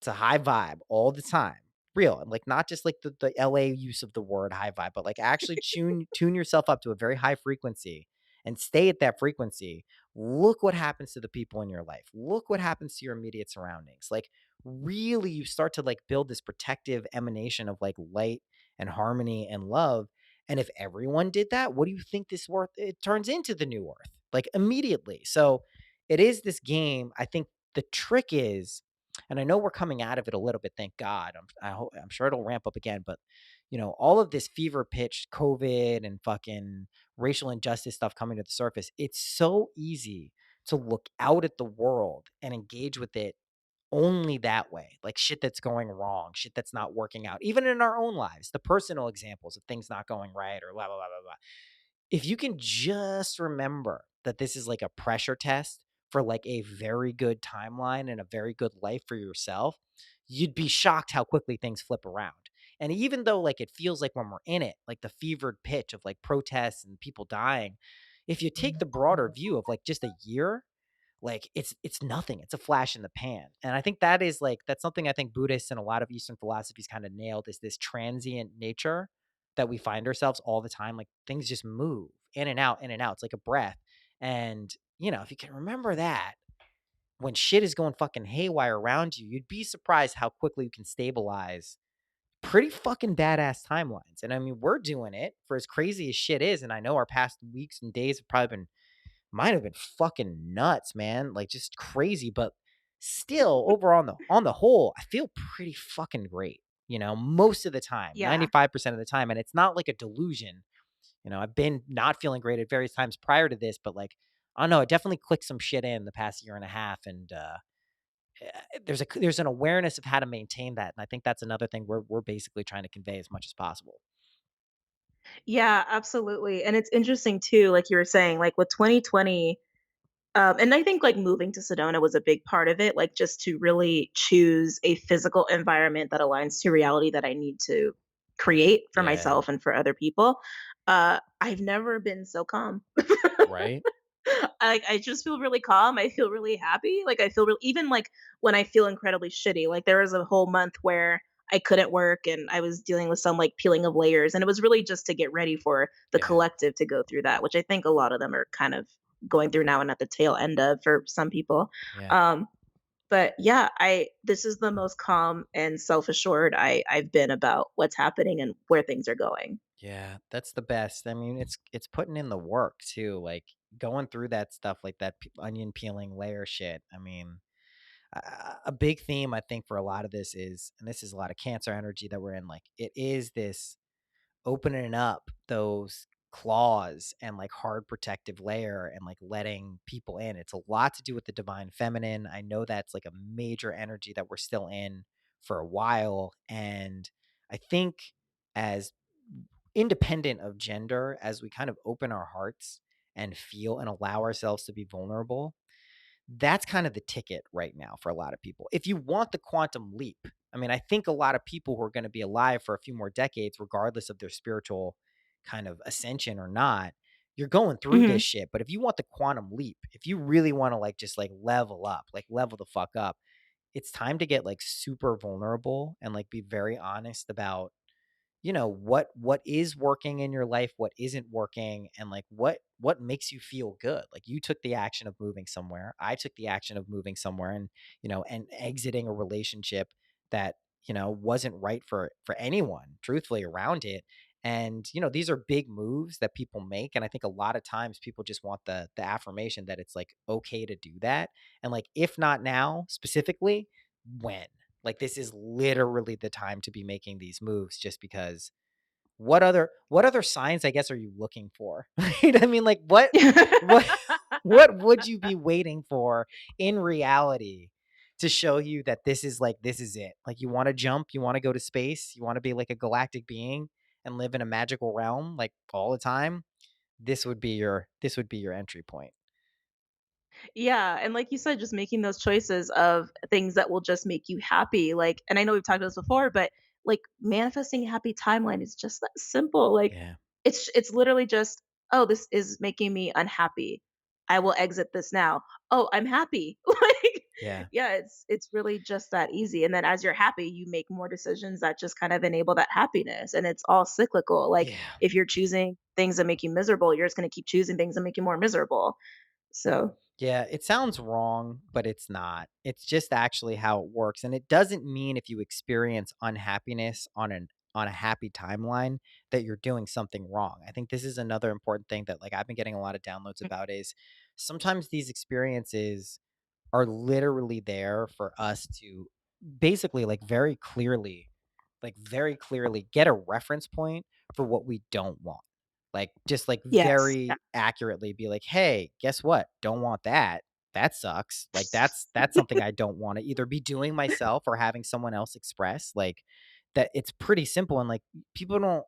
to high vibe all the time, real, and like not just like the LA use of the word high vibe, but like actually tune yourself up to a very high frequency and stay at that frequency. Look what happens to the people in your life. Look what happens to your immediate surroundings. Like really you start to like build this protective emanation of like light and harmony and love. And if everyone did that, what do you think this worth it turns into the new earth? Like immediately. So it is this game. I think the trick is, and I know we're coming out of it a little bit, thank God. I'm sure it'll ramp up again, but you know, all of this fever pitch COVID and fucking racial injustice stuff coming to the surface, it's so easy to look out at the world and engage with it only that way. Like shit that's going wrong, shit that's not working out, even in our own lives, the personal examples of things not going right or blah, blah, blah, blah, blah. If you can just remember that this is like a pressure test for like a very good timeline and a very good life for yourself, you'd be shocked how quickly things flip around. And even though like it feels like when we're in it, like the fevered pitch of like protests and people dying, if you take the broader view of like just a year, like it's nothing. It's a flash in the pan. And I think that is like that's something I think Buddhists and a lot of Eastern philosophies kind of nailed is this transient nature that we find ourselves all the time. Like things just move in and out, in and out. It's like a breath. And, you know, if you can remember that when shit is going fucking haywire around you, you'd be surprised how quickly you can stabilize pretty fucking badass timelines. And I mean, we're doing it for as crazy as shit is. And I know our past weeks and days have probably been might have been fucking nuts, man. Like just crazy, but still overall on the whole, I feel pretty fucking great. You know, most of the time, Yeah. 95% of the time. And it's not like a delusion. You know, I've been not feeling great at various times prior to this, but like, I don't know, it definitely clicked some shit in the past year and a half. And there's an awareness of how to maintain that. And I think that's another thing we're basically trying to convey as much as possible. Yeah, absolutely. And it's interesting too, like you were saying, like with 2020, and I think like moving to Sedona was a big part of it, like just to really choose a physical environment that aligns to reality that I need to create for Yeah. myself and for other people. I've never been so calm. Right. I just feel really calm. I feel really happy. Like I feel real even like when I feel incredibly shitty. Like there was a whole month where I couldn't work and I was dealing with some like peeling of layers and it was really just to get ready for the Yeah. collective to go through that, which I think a lot of them are kind of going through now and at the tail end of for some people. Yeah. Um but yeah, I this is the most calm and self-assured I've been about what's happening and where things are going. Yeah, that's the best. I mean, it's putting in the work too, like going through that stuff like that onion peeling layer shit. I mean, a big theme I think for a lot of this is, and this is a lot of cancer energy that we're in, like it is this opening up those claws and like hard protective layer and like letting people in. It's a lot to do with the divine feminine. I know that's like a major energy that we're still in for a while. And I think as independent of gender, as we kind of open our hearts and feel and allow ourselves to be vulnerable, that's kind of the ticket right now for a lot of people. If you want the quantum leap, I mean, I think a lot of people who are going to be alive for a few more decades, regardless of their spiritual kind of ascension or not, you're going through this Mhm. shit. But if you want the quantum leap, if you really want to like just like level up, like level the fuck up, it's time to get like super vulnerable and like be very honest about you know what is working in your life, what isn't working, and like what makes you feel good. Like you took the action of moving somewhere, I took the action of moving somewhere, and you know and exiting a relationship that you know wasn't right for anyone truthfully around it. And you know these are big moves that people make, and I think a lot of times people just want the affirmation that it's like okay to do that, and like if not now specifically, when? Like this is literally the time to be making these moves just because what other signs, I guess, are you looking for? Right? I mean, like what what would you be waiting for in reality to show you that this is it? Like you want to jump, you want to go to space, you want to be like a galactic being and live in a magical realm like all the time? This would be your entry point. Yeah, and like you said, just making those choices of things that will just make you happy, like and I know we've talked about this before, but, like, manifesting a happy timeline is just that simple, like, Yeah. it's literally just, "Oh, this is making me unhappy. I will exit this now. Oh, I'm happy." Like, Yeah. yeah, it's really just that easy, and then as you're happy, you make more decisions that just kind of enable that happiness, and it's all cyclical, like, Yeah. if you're choosing things that make you miserable, you're just gonna keep choosing things that make you more miserable, so Yeah, it sounds wrong, but it's not. It's just actually how it works, and it doesn't mean if you experience unhappiness on a happy timeline that you're doing something wrong. I think this is another important thing that like I've been getting a lot of downloads about is sometimes these experiences are literally there for us to basically very clearly get a reference point for what we don't want. Like just like yes, yeah. very accurately be like, "Hey, guess what? Don't want that. That sucks." Like that's something I don't want to either be doing myself or having someone else express. Like that it's pretty simple and like people don't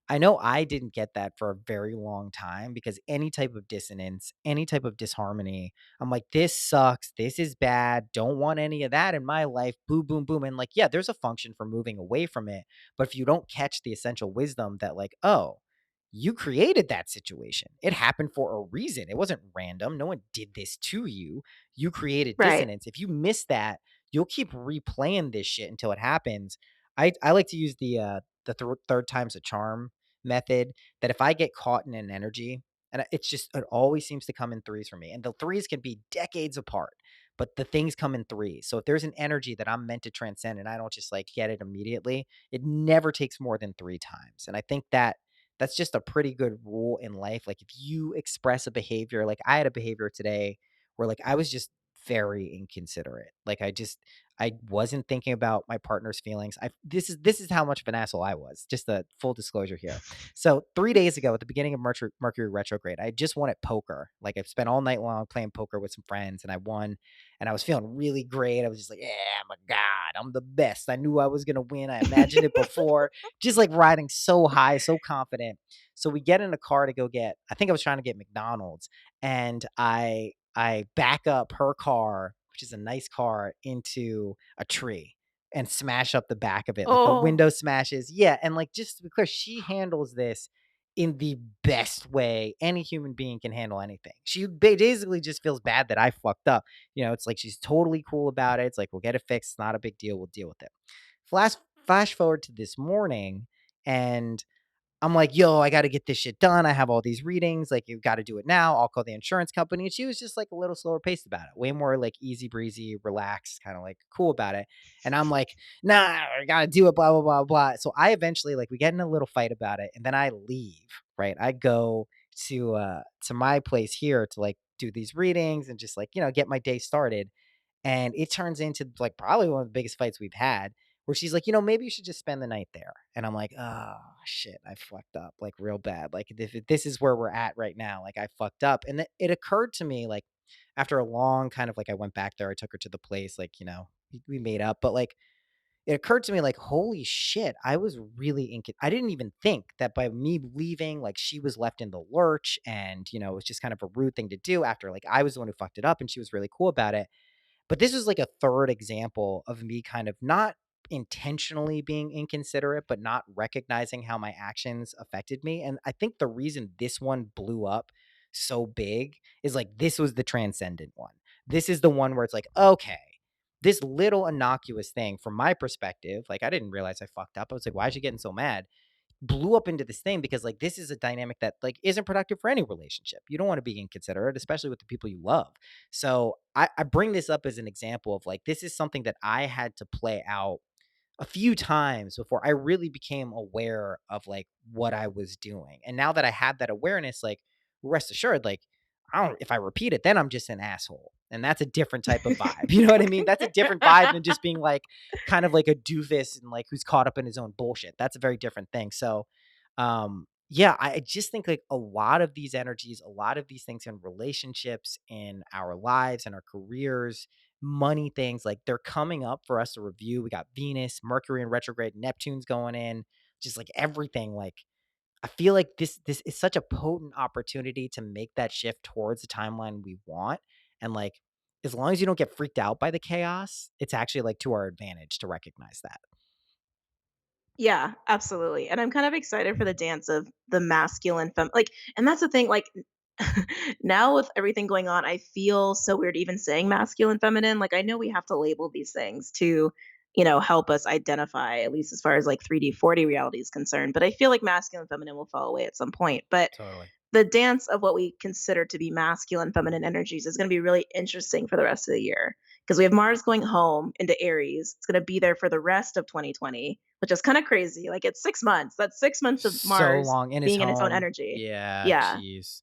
I know I didn't get that for a very long time because any type of dissonance, any type of disharmony, I'm like, this sucks. This is bad. Don't want any of that in my life. Boom, boom, boom. And like, yeah, there's a function for moving away from it. But if you don't catch the essential wisdom that, like, oh, you created that situation, it happened for a reason. It wasn't random. No one did this to you. You created Right. dissonance. If you miss that, you'll keep replaying this shit until it happens. I like to use the third time's a charm method that if I get caught in an energy, and it's just, it always seems to come in threes for me. And the threes can be decades apart, but the things come in threes. So if there's an energy that I'm meant to transcend and I don't just like get it immediately, it never takes more than three times. And I think that that's just a pretty good rule in life. Like if you express a behavior, like I had a behavior today where like I was just very inconsiderate. Like I wasn't thinking about my partner's feelings. This is how much of an asshole I was. Just a full disclosure here. So 3 days ago, at the beginning of Mercury retrograde, I just won at poker. Like I've spent all night long playing poker with some friends, and I won. And I was feeling really great. I was just like, "Yeah, my God, I'm the best. I knew I was gonna win. I imagined it before." Just like riding so high, so confident. So we get in a car to go get. I think I was trying to get McDonald's, and I back up her car, which is a nice car, into a tree and smash up the back of it. Like the Oh. window smashes. Yeah. And like just because she handles this in the best way any human being can handle anything. She basically just feels bad that I fucked up. It's like she's totally cool about it. It's like, we'll get it fixed. It's not a big deal. We'll deal with it. Flash flash forward to this morning, and I'm like, "Yo, I gotta get this shit done. I have all these readings. Like, you gotta do it now. I'll call the insurance company." And she was just like a little slower paced about it, way more like easy breezy, relaxed, kind of like cool about it. And I'm like, "Nah, I gotta do it, blah, blah, blah, blah." So I eventually like we get in a little fight about it, and then I leave, right? I go to my place here to like do these readings and just like, get my day started. And it turns into like probably one of the biggest fights we've had where she's like, maybe you should just spend the night there. And I'm like, oh shit, I fucked up like real bad. Like if this is where we're at right now, like I fucked up. And it occurred to me like after a long kind of like I went back there, I took her to the place, like, we made up, but like it occurred to me like, holy shit, I was really I didn't even think that by me leaving, like she was left in the lurch and, it was just kind of a rude thing to do after like I was the one who fucked it up and she was really cool about it. But this is like a third example of me kind of not intentionally being inconsiderate, but not recognizing how my actions affected me. And I think the reason this one blew up so big is like this was the transcendent one. This is the one where it's like, okay, this little innocuous thing from my perspective, like I didn't realize I fucked up. I was like, why is she getting so mad? Blew up into this thing because like this is a dynamic that like isn't productive for any relationship. You don't want to be inconsiderate, especially with the people you love. So I bring this up as an example of like this is something that I had to play out a few times before I really became aware of like what I was doing. And now that I have that awareness, like rest assured, like I don't if I repeat it, then I'm just an asshole. and that's a different type of vibe. You know what I mean? That's a different vibe than just being like kind of like a doofus and like who's caught up in his own bullshit. That's a very different thing. So, yeah, I just think like a lot of these energies, a lot of these things in relationships, in our lives, and our careers, money things, like they're coming up for us to review. We got Venus, Mercury in retrograde, Neptune's going in, just like everything. Like I feel like this is such a potent opportunity to make that shift towards the timeline we want. And like as long as you don't get freaked out by the chaos, it's actually like to our advantage to recognize that. Yeah, absolutely. And I'm kind of excited for the dance of the masculine like, and that's the thing, like now with everything going on, I feel so weird even saying masculine feminine. Like I know we have to label these things to, help us identify, at least as far as like 3D 4D reality is concerned. But I feel like masculine feminine will fall away at some point. But Totally. the dance of what we consider to be masculine feminine energies is going to be really interesting for the rest of the year because we have Mars going home into Aries. It's going to be there for the rest of 2020, which is kind of crazy. Like it's 6 months. That's 6 months of So Mars long in his being in its own home. energy. Yeah, Yeah. jeez.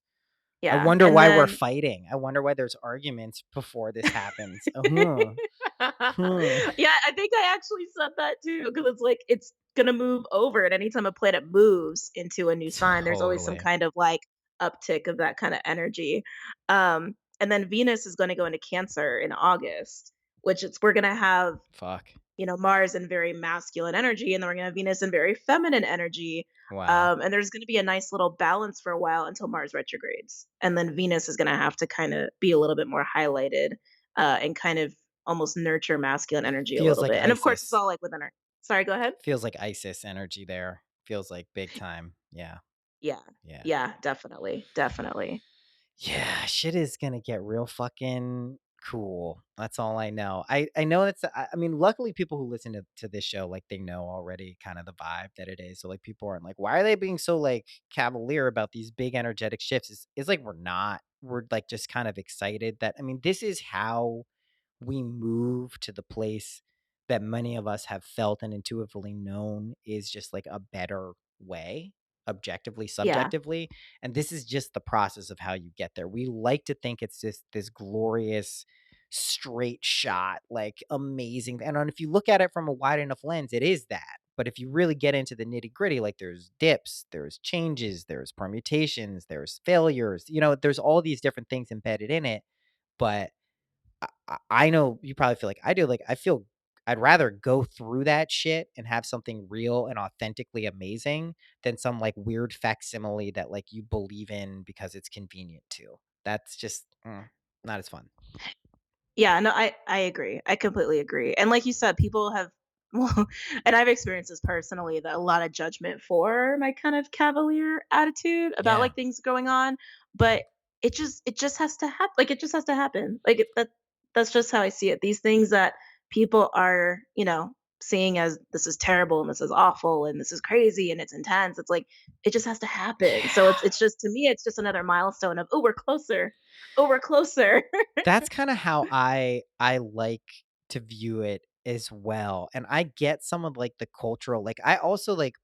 I Yeah. wonder And why we're then fighting. I wonder why there's arguments before this happens. Uh-huh. Huh. yeah, I think I actually said that too because it's like it's gonna move over, and anytime a planet moves into a new sign, there's always some Totally. kind of like uptick of that kind of energy. And then Venus is going to go into Cancer in August, which it's we're gonna have Fuck. Mars in very masculine energy, and then we're gonna have Venus in very feminine energy. Wow. And there's gonna be a nice little balance for a while until Mars retrogrades. And then Venus is gonna have to kind of be a little bit more highlighted and kind of almost nurture masculine energy a Feels little like bit. And of course, it's ISIS. all like within our. Sorry, go ahead. Feels like ISIS energy there. Feels like big time. Yeah. Yeah. Yeah. Yeah, definitely. Definitely. Yeah, shit is gonna get real fucking cool. That's all I know. I know it's I mean, luckily people who listen to this show, like they know already kind of the vibe that it is. So like people aren't like, why are they being so like cavalier about these big energetic shifts? It's like we're not. We're like just kind of excited that I mean, this is how we move to the place that many of us have felt and intuitively known is just like a better way, objectively, Yeah. subjectively. And this is just the process of how you get there. We like to think it's just this glorious, straight shot, like amazing. And if you look at it from a wide enough lens, it is that. But if you really get into the nitty gritty, like there's dips, there's changes, there's permutations, there's failures, there's all these different things embedded in it. But I know you probably feel like I do. Like I feel I'd rather go through that shit and have something real and authentically amazing than some like weird facsimile that like you believe in because it's convenient to. That's just not as fun. Yeah, no, I agree. I completely agree. And like you said, people have well, and I've experienced this personally that a lot of judgment for my kind of cavalier attitude about Yeah. like things going on, but it just has to happen. Like it just has to happen. Like that's just how I see it. These things that people are, seeing as this is terrible and this is awful and this is crazy and it's intense. It's like it just has to happen. So Yeah. it's just to me it's just another milestone of, oh, we're closer. Oh, we're closer. That's kinda how I like to view it as well, and I get some of, like, the cultural like, I also, like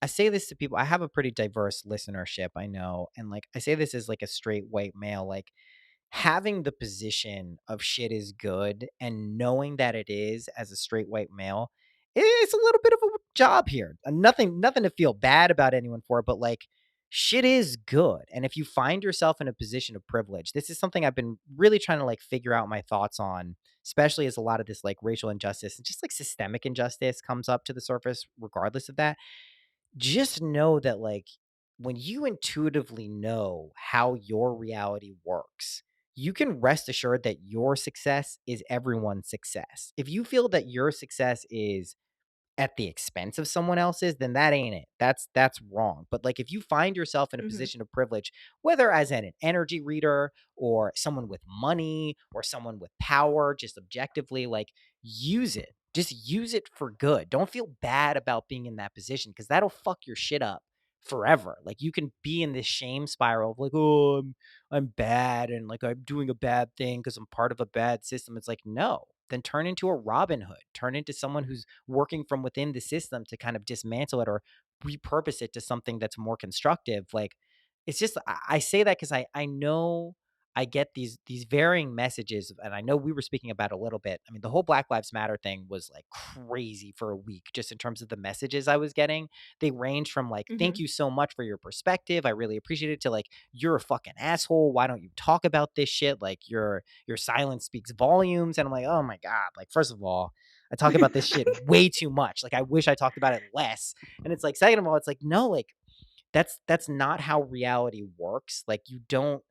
I say this to people I have a pretty diverse listenership, I know, and, like, I say this as, like, a straight white male, like, having the position of shit is good and knowing that it is as a straight white male, it's a little bit of a job here. Nothing to feel bad about anyone for, but like shit is good. And if you find yourself in a position of privilege, this is something I've been really trying to like figure out my thoughts on, especially as a lot of this like racial injustice and just like systemic injustice comes up to the surface regardless of that. Just know that like when you intuitively know how your reality works, you can rest assured that your success is everyone's success. If you feel that your success is at the expense of someone else's, then that ain't it. That's wrong. But like if you find yourself in a Mhm. position of privilege, whether as an energy reader or someone with money or someone with power, just objectively, like use it. Just use it for good. Don't feel bad about being in that position because that'll fuck your shit up forever. Like you can be in this shame spiral of like, oh, I'm bad and like I'm doing a bad thing because I'm part of a bad system. It's like, no, then turn into a Robin Hood. Turn into someone who's working from within the system to kind of dismantle it or repurpose it to something that's more constructive. Like it's just I say that because I know I get these varying messages, and I know we were speaking about it a little bit. I mean, the whole Black Lives Matter thing was like crazy for a week, just in terms of the messages I was getting. They range from like, "Thank Mhm. you so much for your perspective. I really appreciate it," to like, "You're a fucking asshole. Why don't you talk about this shit? Like your silence speaks volumes." And I'm like, "Oh my God." Like, first of all, I talk about this shit way too much. Like, I wish I talked about it less. And it's like, second of all, it's like, no, like that's not how reality works. Like, you don't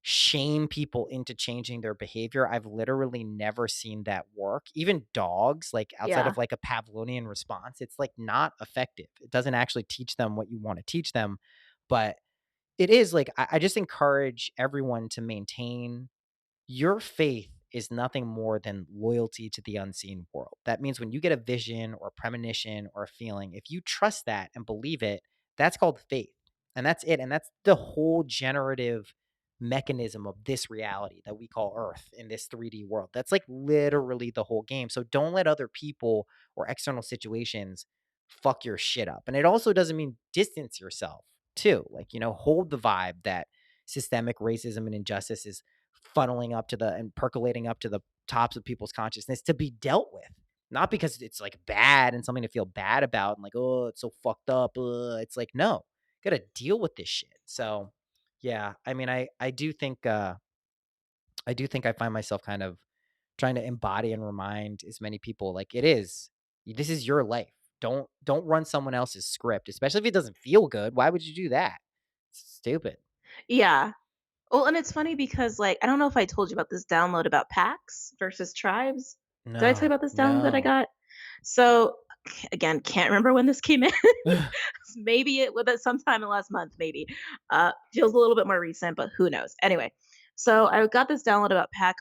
shame people into changing their behavior. I've literally never seen that work. Even dogs, like outside Yeah. of like a Pavlovian response, it's like not effective. It doesn't actually teach them what you want to teach them. But it is like, I just encourage everyone to maintain your faith is nothing more than loyalty to the unseen world. That means when you get a vision or a premonition or a feeling, if you trust that and believe it, that's called faith. And that's it. And that's the whole generative mechanism of this reality that we call Earth in this 3D world. That's like literally the whole game. So don't let other people or external situations fuck your shit up. And it also doesn't mean distance yourself too. Like, hold the vibe that systemic racism and injustice is funneling up to the and percolating up to the tops of people's consciousness to be dealt with. Not because it's like bad and something to feel bad about and like, oh, it's so fucked up. It's like, no, gotta deal with this shit. So yeah, I mean, I do think I find myself kind of trying to embody and remind as many people like this is your life. Don't run someone else's script, especially if it doesn't feel good. Why would you do that? It's stupid. Yeah. Well, and it's funny because, like, I don't know if I told you about this download about packs versus tribes. Did I tell you No, about this download that I no. got? So, again, can't remember when this came in. Maybe it was sometime in last month, maybe. Feels a little bit more recent, but who knows? Anyway, so I got this download about pack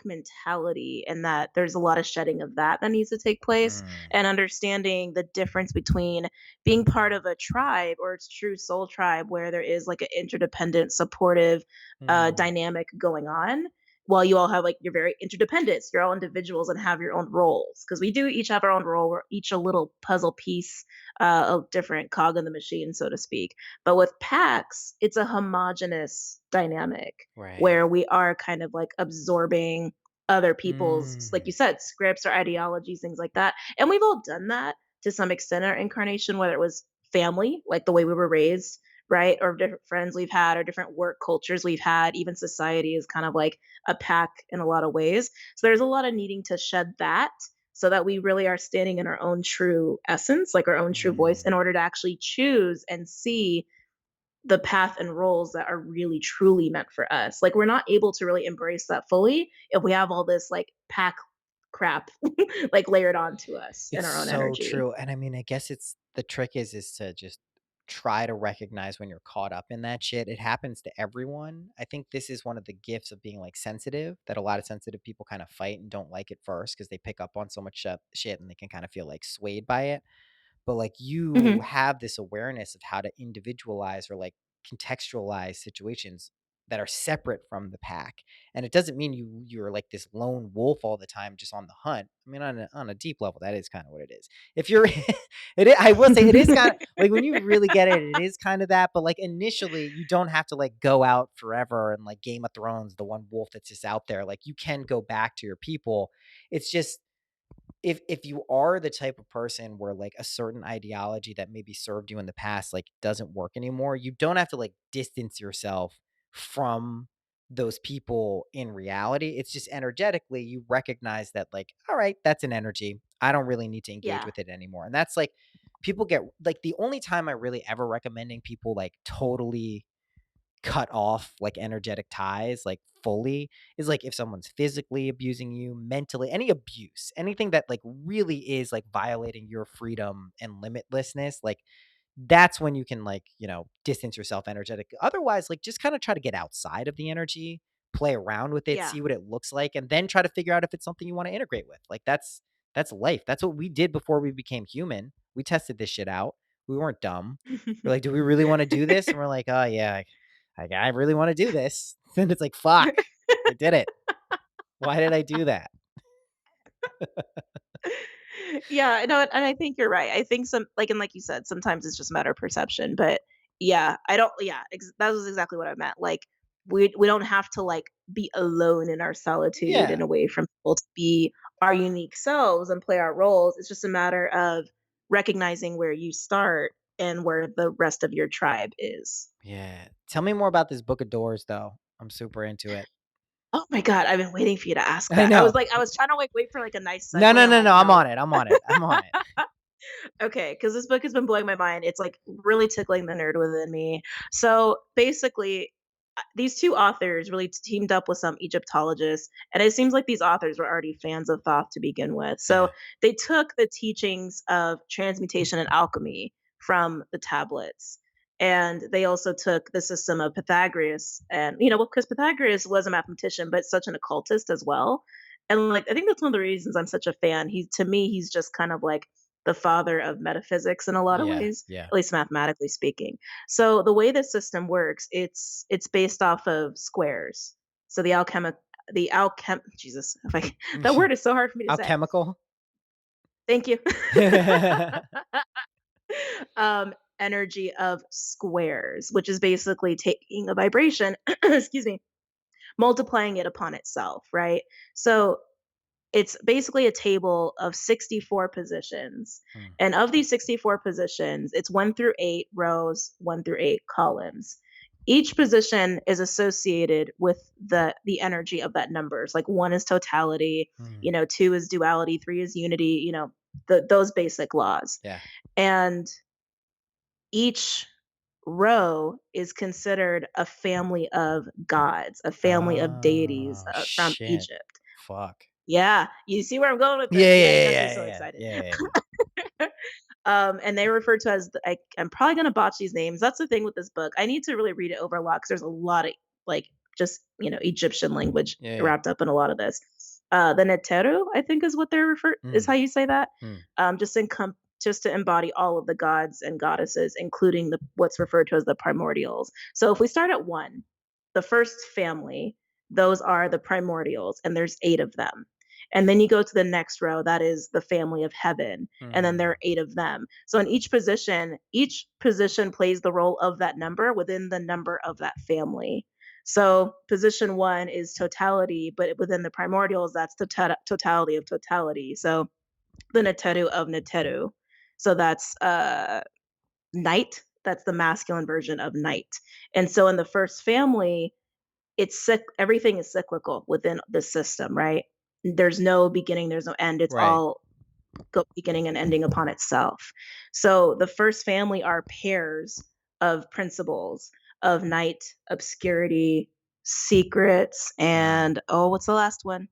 mentality, and that there's a lot of shedding of that needs to take place, Mm, and understanding the difference between being part of a tribe or its true soul tribe, where there is like an interdependent, supportive mm, dynamic going on. While you all have like you're very interdependent, you're all individuals and have your own roles, because we do each have our own role. We're each a little puzzle piece, a different cog in the machine, so to speak. But with packs, it's a homogenous dynamic right. where we are kind of like absorbing other people's, like Mm, you said, scripts or ideologies, things like that. And we've all done that to some extent in our incarnation, whether it was family, like the way we were raised, right? Or different friends we've had, or different work cultures we've had. Even society is kind of like a pack in a lot of ways. So there's a lot of needing to shed that, so that we really are standing in our own true essence, like our own true voice, in mm. order to actually choose and see the path and roles that are really truly meant for us. Like, we're not able to really embrace that fully if we have all this like pack crap like layered onto us in It's our own so energy. true, and I mean, I guess it's the trick is to just try to recognize when you're caught up in that shit. It happens to everyone. I think this is one of the gifts of being, like, sensitive, that a lot of sensitive people kinda fight and don't like at first because they pick up on so much shit and they can kinda feel, like, swayed by it. But like you Mhm. have this awareness of how to individualize or like contextualize situations that are separate from the pack. And it doesn't mean you're like this lone wolf all the time just on the hunt. I mean, on a deep level, that is kind of what it is. If you're I will say it is kind of like when you really get it, it is kind of that. But like initially you don't have to like go out forever and like Game of Thrones, the one wolf that's just out there. Like you can go back to your people. It's just if you are the type of person where like a certain ideology that maybe served you in the past like doesn't work anymore, you don't have to like distance yourself from those people in reality. It's just energetically you recognize that like, all right, that's an energy. I don't really need to engage Yeah. with it anymore. And that's like people get like the only time I really ever recommending people like totally cut off like energetic ties like fully is like if someone's physically abusing you, mentally, any abuse, anything that like really is like violating your freedom and limitlessness, like that's when you can like, distance yourself energetic. Otherwise, like just kind of try to get outside of the energy, play around with it, Yeah. see what it looks like, and then try to figure out if it's something you want to integrate with. Like that's life. That's what we did before we became human. We tested this shit out. We weren't dumb. We're like, do we really want to do this? And we're like, oh yeah, I really want to do this. Then it's like, fuck, I did it. Why did I do that? Yeah, no, and I think you're right. I think some like, and like you said, sometimes it's just a matter of perception. But yeah, I don't. Yeah, that was exactly what I meant. Like, we don't have to like be alone in our solitude Yeah. and away from people to be our unique selves and play our roles. It's just a matter of recognizing where you start and where the rest of your tribe is. Yeah. Tell me more about this Book of Doors, though. I'm super into it. Oh my god, I've been waiting for you to ask I that. know. I was trying to like wait for like a nice No, segue. no, I'm no, like, no. I'm no. on it. I'm on it. I'm on it. Okay, because this book has been blowing my mind. It's like really tickling the nerd within me. So basically, these two authors really teamed up with some Egyptologists, and it seems like these authors were already fans of Thoth to begin with. So Yeah. they took the teachings of transmutation and alchemy from the tablets. And they also took the system of Pythagoras, and because Pythagoras was a mathematician, but such an occultist as well. And like, I think that's one of the reasons I'm such a fan. To me, he's just kind of like the father of metaphysics in a lot of Yeah. ways, Yeah. at least mathematically speaking. So the way this system works, it's based off of squares. So Jesus, if I that word is so hard for me to say. Alchemical. Thank you. Energy of squares, which is basically taking a vibration, excuse me, multiplying it upon itself, right? So it's basically a table of 64 positions. Hmm. And of these 64 positions, it's 1 through 8 rows, 1 through 8 columns. Each position is associated with the energy of that numbers. Like 1 is totality, Hmm. 2 is duality, 3 is unity, those basic laws. Yeah. And each row is considered a family of gods, a family of deities Oh, from shit. Egypt. Fuck. Yeah, you see where I'm going with Yeah, this. Yeah, yeah, you yeah, guys are yeah, so yeah, excited. yeah, yeah, yeah. And they refer to as I'm probably gonna botch these names. That's the thing with this book. I need to really read it over a lot because there's a lot of like just Egyptian language Yeah, yeah. wrapped up in a lot of this. The Neteru, I think, is what they're refer is Mm, how you say that. mm, Just to embody all of the gods and goddesses, including the what's referred to as the primordials. So if we start at 1, the first family, those are the primordials, and there's 8 of them. And then you go to the next row, that is the family of heaven, and then there mm. are 8 of them. So in each position plays the role of that number within the number of that family. So position 1 is totality, but within the primordials, that's the totality of totality. So the Neteru of Neteru. So that's night. That's the masculine version of night. And so in the first family, everything is cyclical within the system, right? There's no beginning, there's no end. It's Right. all beginning and ending upon itself. So the first family are pairs of principles of night, obscurity, secrets, Mm. and what's the last one?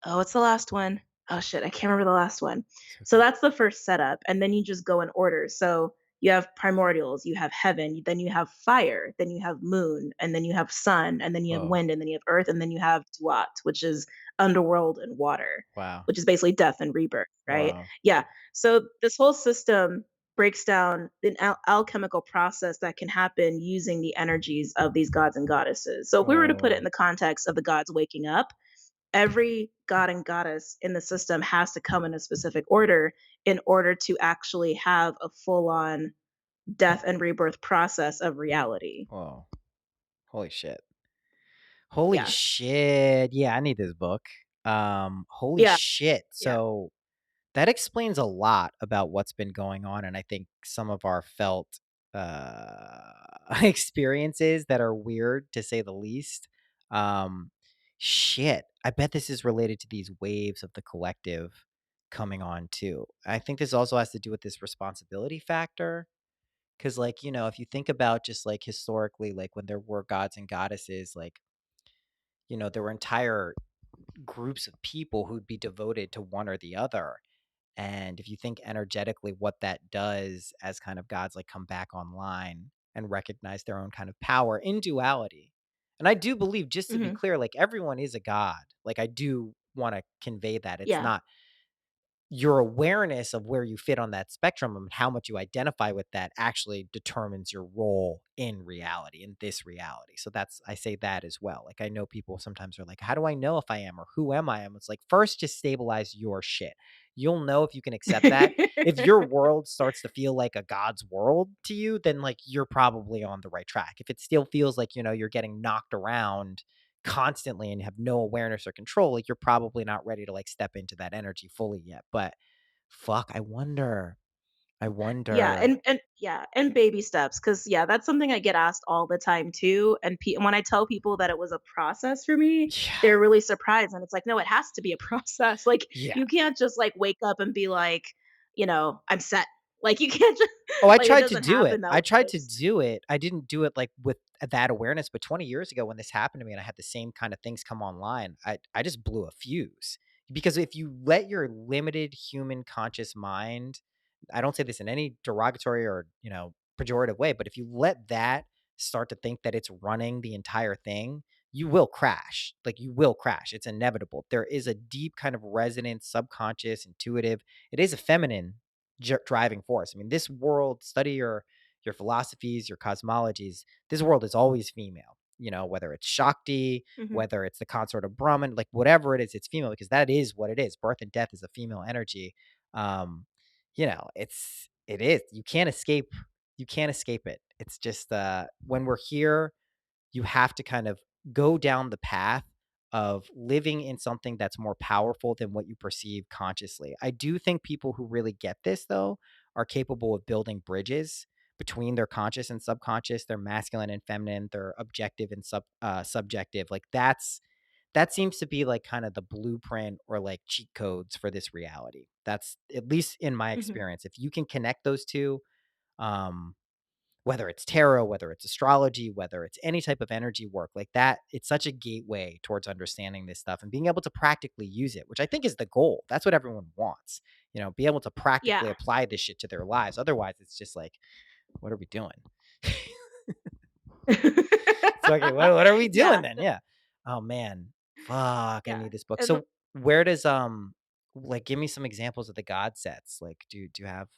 Oh, what's the last one? Oh shit, I can't remember the last one. It's So okay. that's the first setup, and then you just go in order. So you have primordials, you have heaven, then you have fire, then you have moon, and then you have sun, and then you have Whoa. wind, and then you have earth, and then you have duat, which is underworld and water, Wow. which is basically death and rebirth, right? Wow. Yeah. So this whole system breaks down an alchemical process that can happen using the energies of these gods and goddesses. So if we were to put it in Whoa. the context of the gods waking up, every god and goddess in the system has to come in a specific order in order to actually have a full on death and rebirth process of reality. Whoa. Holy shit. Holy Yeah. shit. Yeah, I need this book. Holy Yeah. shit. Yeah. So that explains a lot about what's been going on, and I think some of our felt uh experiences that are weird to say the least. Um Shit. I bet this is related to these waves of the collective coming on too. I think this also has to do with this responsibility factor. Cause like, if you think about just like historically, like when there were gods and goddesses, like, there were entire groups of people who'd be devoted to one or the other. And if you think energetically what that does as kind of gods like come back online and recognize their own kind of power in duality. And I do believe, just to be Hmm. clear, like everyone is a god. Like I do want to convey that. It's Yeah. not your awareness of where you fit on that spectrum and how much you identify with that actually determines your role in reality, in this reality. So I say that as well. Like I know people sometimes are like, how do I know if I am or who am I? And it's like, first, just stabilize your shit. You'll know if you can accept that. If your world starts to feel like a God's world to you, then like you're probably on the right track. If it still feels like, you're getting knocked around constantly and have no awareness or control, like you're probably not ready to like step into that energy fully yet. But fuck, I wonder. I Yeah, wonder. and yeah, and baby steps, because yeah, that's something I get asked all the time too, and when I tell people that it was a process for me, Yeah. they're really surprised, and it's like, "No, it has to be a process." Like, Yeah. you can't just, like, wake up and be like, "I'm set." Like, you can't just Oh, I like, it tried to doesn't do it. happen that I tried way. to do it. I didn't do it, like, with that awareness, but 20 years ago when this happened to me and I had the same kind of things come online, I just blew a fuse. Because if you let your limited human conscious mind, I don't say this in any derogatory or, pejorative way, but if you let that start to think that it's running the entire thing, you will crash. Like, you will crash. It's inevitable. There is a deep kind of resonant, subconscious, intuitive, it is a feminine driving force. I mean, this world, study your philosophies, your cosmologies. This world is always female. Whether it's Shakti, Mhm. whether it's the consort of Brahman, like whatever it is, it's female because that is what it is. Birth and death is a female energy. Um, it is. You can't escape. You can't escape it. It's just when we're here, you have to kind of go down the path of living in something that's more powerful than what you perceive consciously. I do think people who really get this, though, are capable of building bridges between their conscious and subconscious, their masculine and feminine, their objective and subjective. Like that seems to be like kind of the blueprint or like cheat codes for this reality. That's at least in my Mhm. experience. If you can connect those two, um, whether it's tarot, whether it's astrology, whether it's any type of energy work like that, it's such a gateway towards understanding this stuff and being able to practically use it, which I think is the goal. That's what everyone wants, be able to practically Yeah. apply this shit to their lives. Otherwise, it's just like, what are we doing? It's okay. What are we doing Yeah, then? Yeah. Oh man. Fuck. I yeah, need this book. and So where does like give me some examples of the God sets? Like do you have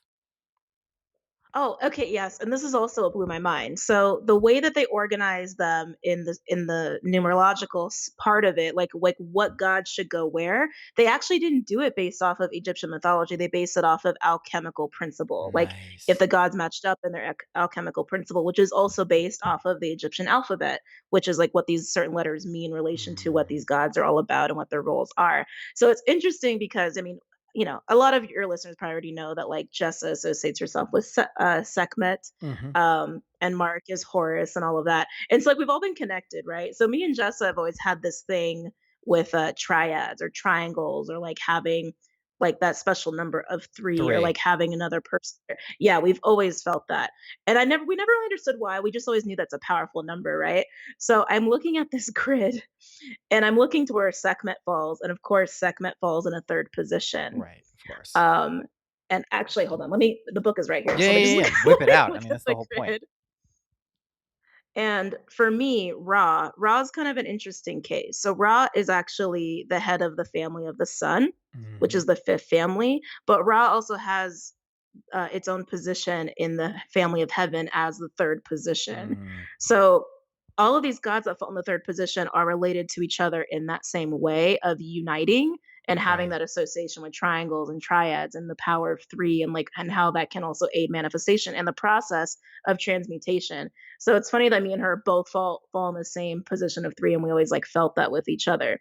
oh, okay, yes, and this is also what blew my mind. So the way that they organize them in the numerological part of it, like what god should go where, they actually didn't do it based off of Egyptian mythology. They based it off of alchemical principle. Like if nice. the gods matched up in their alchemical principle, which is also based off of the Egyptian alphabet, which is like what these certain letters mean in relation to what Mm, these gods are all about and what their roles are. So it's interesting because I mean, a lot of your listeners probably already know that like Jessa associates herself with Sekhmet, mhm. and Mark is Horus and all of that. And so like we've all been connected, right? So me and Jessa have always had this thing with triads or triangles or like having like that special number of three or 3. like having another person. Yeah, we've always felt that. And we never really understood why. We just always knew that's a powerful number, right? So I'm looking at this grid and I'm looking to where Sekhmet falls, and of course, Sekhmet falls in a third position. Right, of course. Um, and actually, hold on, the book is right here, Yeah, so let me yeah, just yeah, look, yeah. Whip it out. I look mean, at that's the the whole point. grid. And for me, Ra's kind of an interesting case. So Ra is actually the head of the family of the sun, which Mhm. is the fifth family. But Ra also has its own position in the family of heaven as the third position. Mm, So all of these gods that fall in the third position are related to each other in that same way of uniting and having right. that association with triangles and triads and the power of three and like and how that can also aid manifestation and the process of transmutation. So it's funny that me and her both fall in the same position of three and we always like felt that with each other.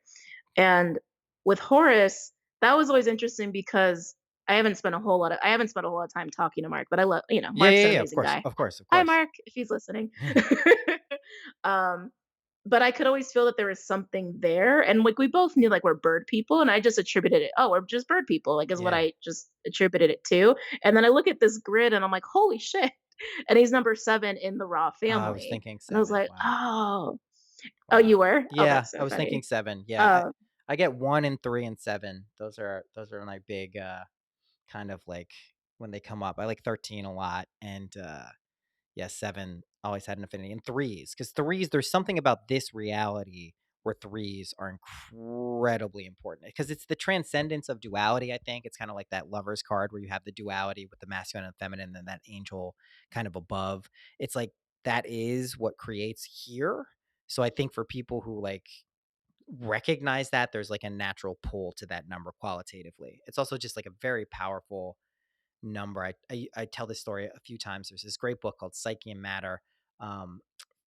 And with Horace, that was always interesting because I haven't spent a whole lot of time talking to Mark, but I love, Yeah, Mark's yeah, an yeah, of amazing course, guy. of course, of Hi, course. Mark, if he's listening. um, but I could always feel that there was something there, and like we both knew like we're bird people, and I just attributed it. Oh, we're just bird people, like is what Yeah. I just attributed it to. And then I look at this grid, and I'm like, holy shit! And he's number 7 in the Raw I was family, thinking and I was 7. like, Wow. oh, Wow. you were? Oh, Yeah, that's I so was thinking funny. 7. Yeah, I Um, I get 1 and 3 and 7. Those are my big, kind of like when they come up. I like 13 a lot, and, yeah, 7 always had an affinity, and 3s, because 3s, there's something about this reality where 3s are incredibly important because it's the transcendence of duality, I think. It's kinda like that Lover's card where you have the duality with the masculine and feminine and that angel kind of above. It's like that is what creates here. So I think for people who, like, recognize that there's like a natural pull to that number qualitatively. It's also just like a very powerful number. I tell this story a few times. There's this great book called Psyche and Matter, um,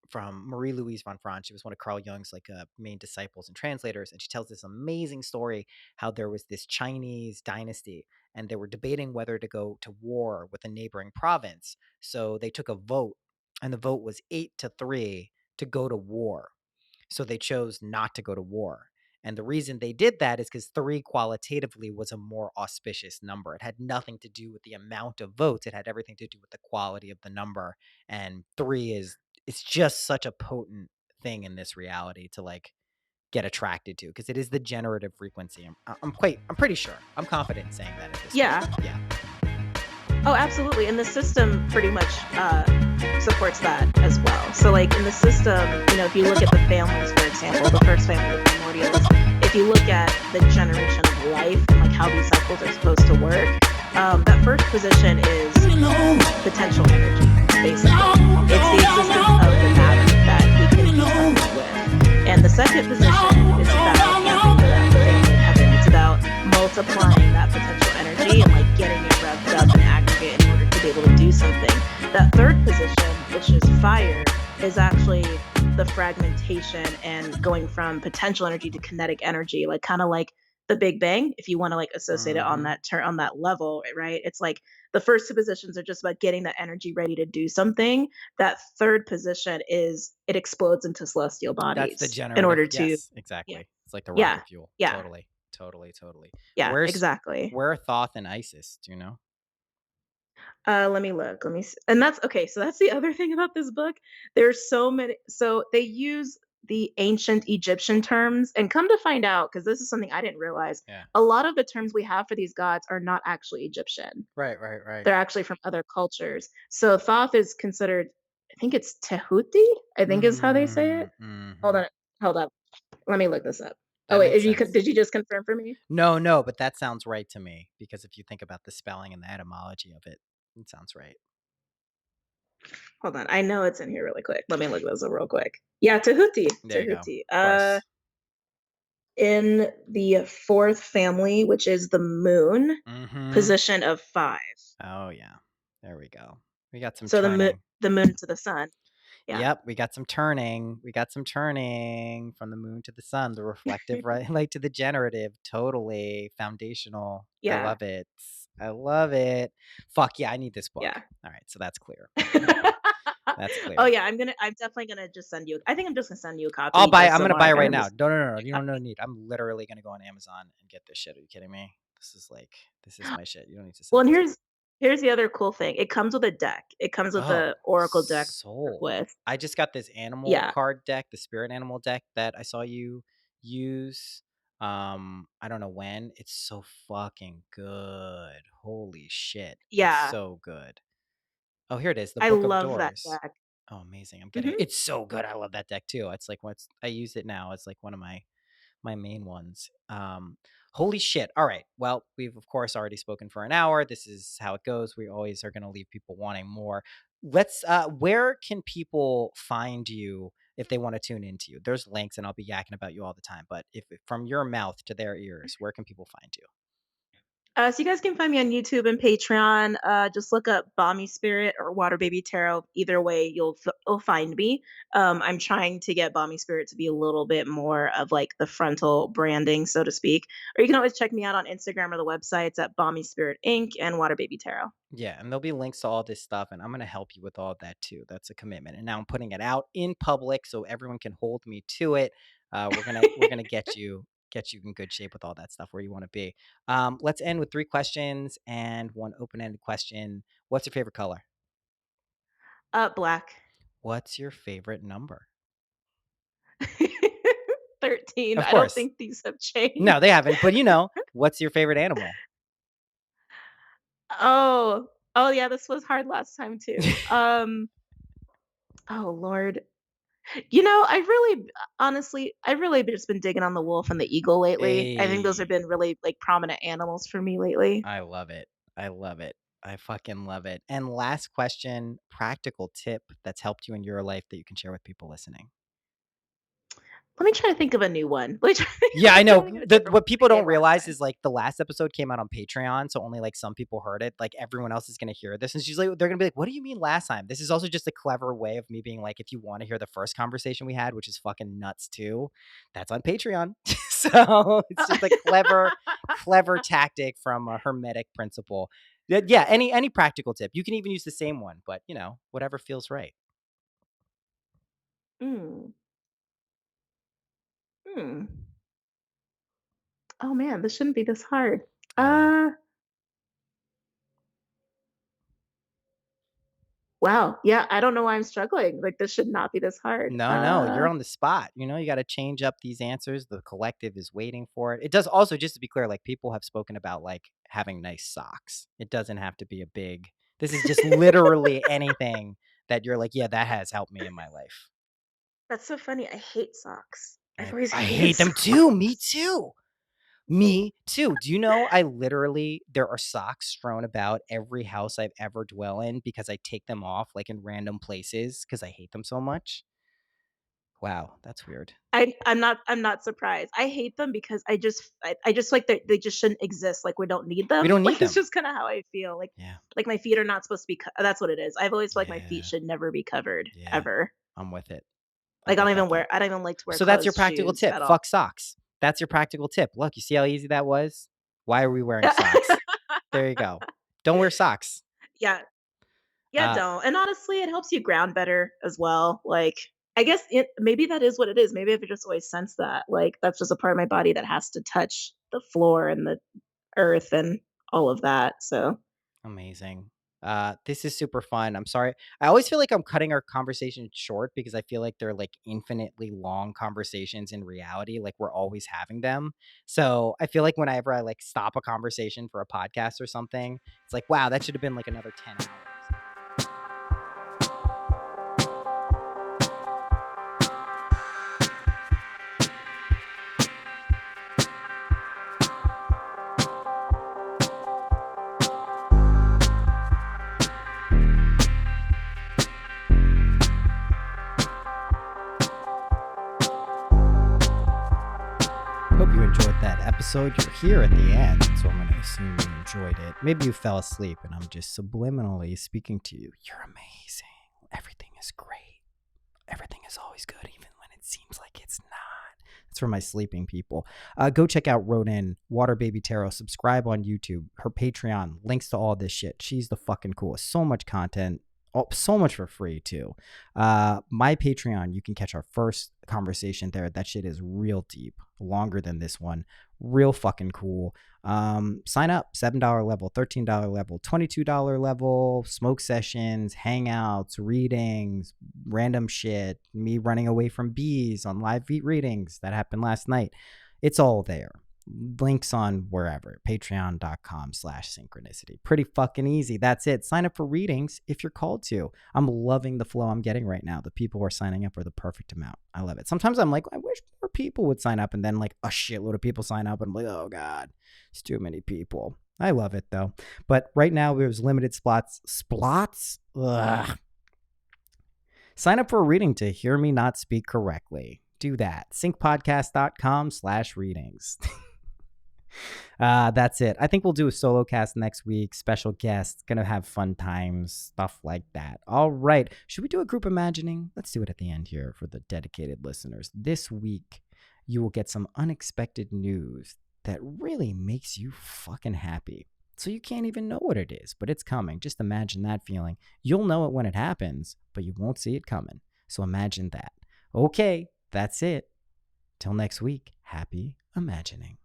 from Marie Louise von Franz. She was one of Carl Jung's like main disciples and translators, and she tells this amazing story how there was this Chinese dynasty, and they were debating whether to go to war with a neighboring province. So they took a vote, and the vote was 8-3 to go to war. So they chose not to go to war. And the reason they did that is because 3 qualitatively was a more auspicious number. It had nothing to do with the amount of votes. It had everything to do with the quality of the number. And 3 is, it's just such a potent thing in this reality to like get attracted to, because it is the generative frequency. I'm pretty sure. I'm confident in saying that at this Yeah. point. Yeah. Oh, absolutely. And the system pretty much supports that as well. So, like in the system, if you look at the families, for example, the first family, the primordials, if you look at the generation of life and like how these cycles are supposed to work, that first position is potential energy, basically. It's the existence of the matter that we can do something with. And the second position is about, think about the family of heaven. It's about multiplying that potential energy and like getting it revved up in aggregate in order to be able to do something. That third position, which is fire, is actually the fragmentation and going from potential energy to kinetic energy, like kind of like the Big Bang, if you want to like associate it on Mm-hmm. that on that level, right? It's like the first two positions are just about getting that energy ready to do something. That third position is it explodes into celestial That's the bodies in generative. order to, Yes, yeah, exactly. It's like the yeah, rocket fuel. yeah, Totally. Totally. Totally. yeah, Where's exactly. where are Thoth and Isis? Do you know? Let me look. Let me see. And that's okay. So that's the other thing about this book. There's so many. So they use the ancient Egyptian terms, and come to find out, because this is something I didn't realize, Yeah. a lot of the terms we have for these gods are not actually Egyptian. Right, right, right. They're actually from other cultures. So Thoth is considered, I think it's Tehuti, I think is how they say it. Hold Mm-hmm. on. Hold up. Let me look this up. Oh That wait, makes sense. did you just confirm for me? No, no, but that sounds right to me, because if you think about the spelling and the etymology of it, it sounds right. Hold on. I know it's in here really quick. Let me look this up real quick. Yeah, Tehuti. There you go. Tehuti. Of course. In the fourth family, which is the moon, Mm-hmm. position of 5. Oh yeah. There we go. We got some So turning. the moon to the sun. Yeah. Yep, we got some turning. We got some turning from the moon to the sun, the reflective, right? Like to the generative. Totally foundational. I Yeah. love it. I love it. Fuck yeah, I need this book. Yeah. All right, so that's clear. That's Oh clear. yeah, I'm definitely gonna just send you, I think I'm just gonna send you a copy just I'm so gonna buy it Monica right has now. this No, no, no, no. You don't copy. need. I'm literally gonna go on Amazon and get this shit. Are you kidding me? This is like, this is my shit. You don't need to Well, send and it to me. here's the other cool thing. It comes with a deck. It comes with Oh, the oracle deck to work sold. with. I just got this animal Yeah. card deck, the spirit animal deck that I saw you use. I don't know when. It's so fucking good. Holy shit. It's Yeah. so good. Oh, here it is. The I Book of love that Doors. deck. Oh, amazing. I'm getting it. Mhm. It's so good. I love that deck too. It's like what's I use it now. It's like one of my main ones. Holy shit. All right. Well, we've of course already spoken for an hour. This is how it goes. We always are going to leave people wanting more. Let's where can people find you if they want to tune into you? There's links and I'll be yakking about you all the time, but if from your mouth to their ears, where can people find you? So you guys can find me on YouTube and Patreon. Just look up Bomispirit or Waterbaby Tarot. Either way, you'll find me. I'm trying to get Bomispirit to be a little bit more of like the frontal branding, so to speak. Or you can always check me out on Instagram or the websites at Bomispirit Inc. and Waterbaby Tarot. Yeah, and there'll be links to all this stuff, and I'm gonna help you with all of that too. That's a commitment. And now I'm putting it out in public so everyone can hold me to it. We're gonna get you in good shape with all that stuff where you want to be. Let's end with 3 questions and one open-ended question. What's your favorite color? Black. What's your favorite number? 13. Of I don't course. think these have changed. No, they haven't. But what's your favorite animal? Oh, oh yeah, this was hard last time too. Oh Lord. I really honestly, I've really just been digging on the wolf and the eagle lately. I think those have Hey, been really like prominent animals for me lately. I love it. I love it. I fucking love it. And last question, practical tip that's helped you in your life that you can share with people listening. Let me try to think of a new one. Let me try Yeah, I try to know. think of a different What one I people did don't last realize time. is like the last episode came out on Patreon, so only like some people heard it. Like everyone else is gonna hear this, and she's like, they're gonna be like, "What do you mean last time?" This is also just a clever way of me being like, if you want to hear the first conversation we had, which is fucking nuts too, that's on Patreon. So it's just a clever tactic from a hermetic principle. Yeah, any practical tip. You can even use the same one, but whatever feels right. Mm, hmm. Oh man, this shouldn't be this hard. I know. Uh, wow. Yeah, I don't know why I'm struggling. Like this should not be this hard. No, you're on the spot. You got to change up these answers. The collective is waiting for it. It does also, just to be clear, like people have spoken about like having nice socks. It doesn't have to be a big, this is just literally anything that you're like, yeah, that has helped me in my life. That's so funny. I hate socks. I've I, always I hated hate them too. socks. Me too. Me too. Do you know I literally, there are socks strewn about every house I've ever dwell in because I take them off like in random places because I hate them so much. Wow, that's weird. I'm not surprised. I hate them because I just like they just shouldn't exist. Like we don't need We them. don't need Like it's them. just kind of how I feel. Yeah. Like my feet are not supposed to be. That's what it is. I've always felt like my feet Yeah. should never be covered Yeah. ever. I'm with it. I Like get that though. I don't even like to wear So that's your closed practical shoes tip. at all. Fuck socks. That's your practical tip. Look, you see how easy that was? Why are we wearing socks? There you go. Don't wear socks. Yeah, yeah, Uh, don't. And honestly, it helps you ground better as well. Like I guess maybe that is what it is. Maybe I've just always sensed that. Like that's just a part of my body that has to touch the floor and the earth and all of that. So Amazing. This is super fun. I'm sorry. I always feel like I'm cutting our conversation short because I feel like they're like infinitely long conversations in reality. Like we're always having them. So I feel like whenever I like stop a conversation for a podcast or something, it's like, wow, that should have been like another 10 hours. Hope you enjoyed that episode. You're here at the end, so I'm going to assume you enjoyed it. Maybe you fell asleep and I'm just subliminally speaking to you. You're amazing. Everything is great. Everything is always good, even when it seems like it's not. That's for my sleeping people. Go check out Rodin, Waterbaby Tarot. Subscribe on YouTube. Her Patreon. Links to all this shit. She's the fucking coolest. So much content. Oh, so much for free too. My Patreon, you can catch our first conversation there. That shit is real deep, longer than this one. Real fucking cool. Sign up, $7 level, $13 level, $22 level, smoke sessions, hangouts, readings, random shit, me running away from bees on live readings that happened last night. It's all there. Links on wherever, patreon.com/synchronicity. Pretty fucking easy. That's it. Sign up for readings if you're called to. I'm loving the flow I'm getting right now. The people who are signing up are the perfect amount. I love it. Sometimes I'm like, I wish more people would sign up, and then like a shitload of people sign up and I'm like, oh God, it's too many people. I love it though. But right now there's limited spots. Ugh. Sign up for a reading to hear me not speak correctly. Do that. syncpodcast.com/readings. That's it. I think we'll do a solo cast next week. Special guests, gonna have fun times, stuff like that. All right. Should we do a group imagining? Let's do it at the end here for the dedicated listeners. This week, you will get some unexpected news that really makes you fucking happy. So you can't even know what it is, but it's coming. Just imagine that feeling. You'll know it when it happens, but you won't see it coming. So imagine that. Okay, that's it. Till next week, happy imagining.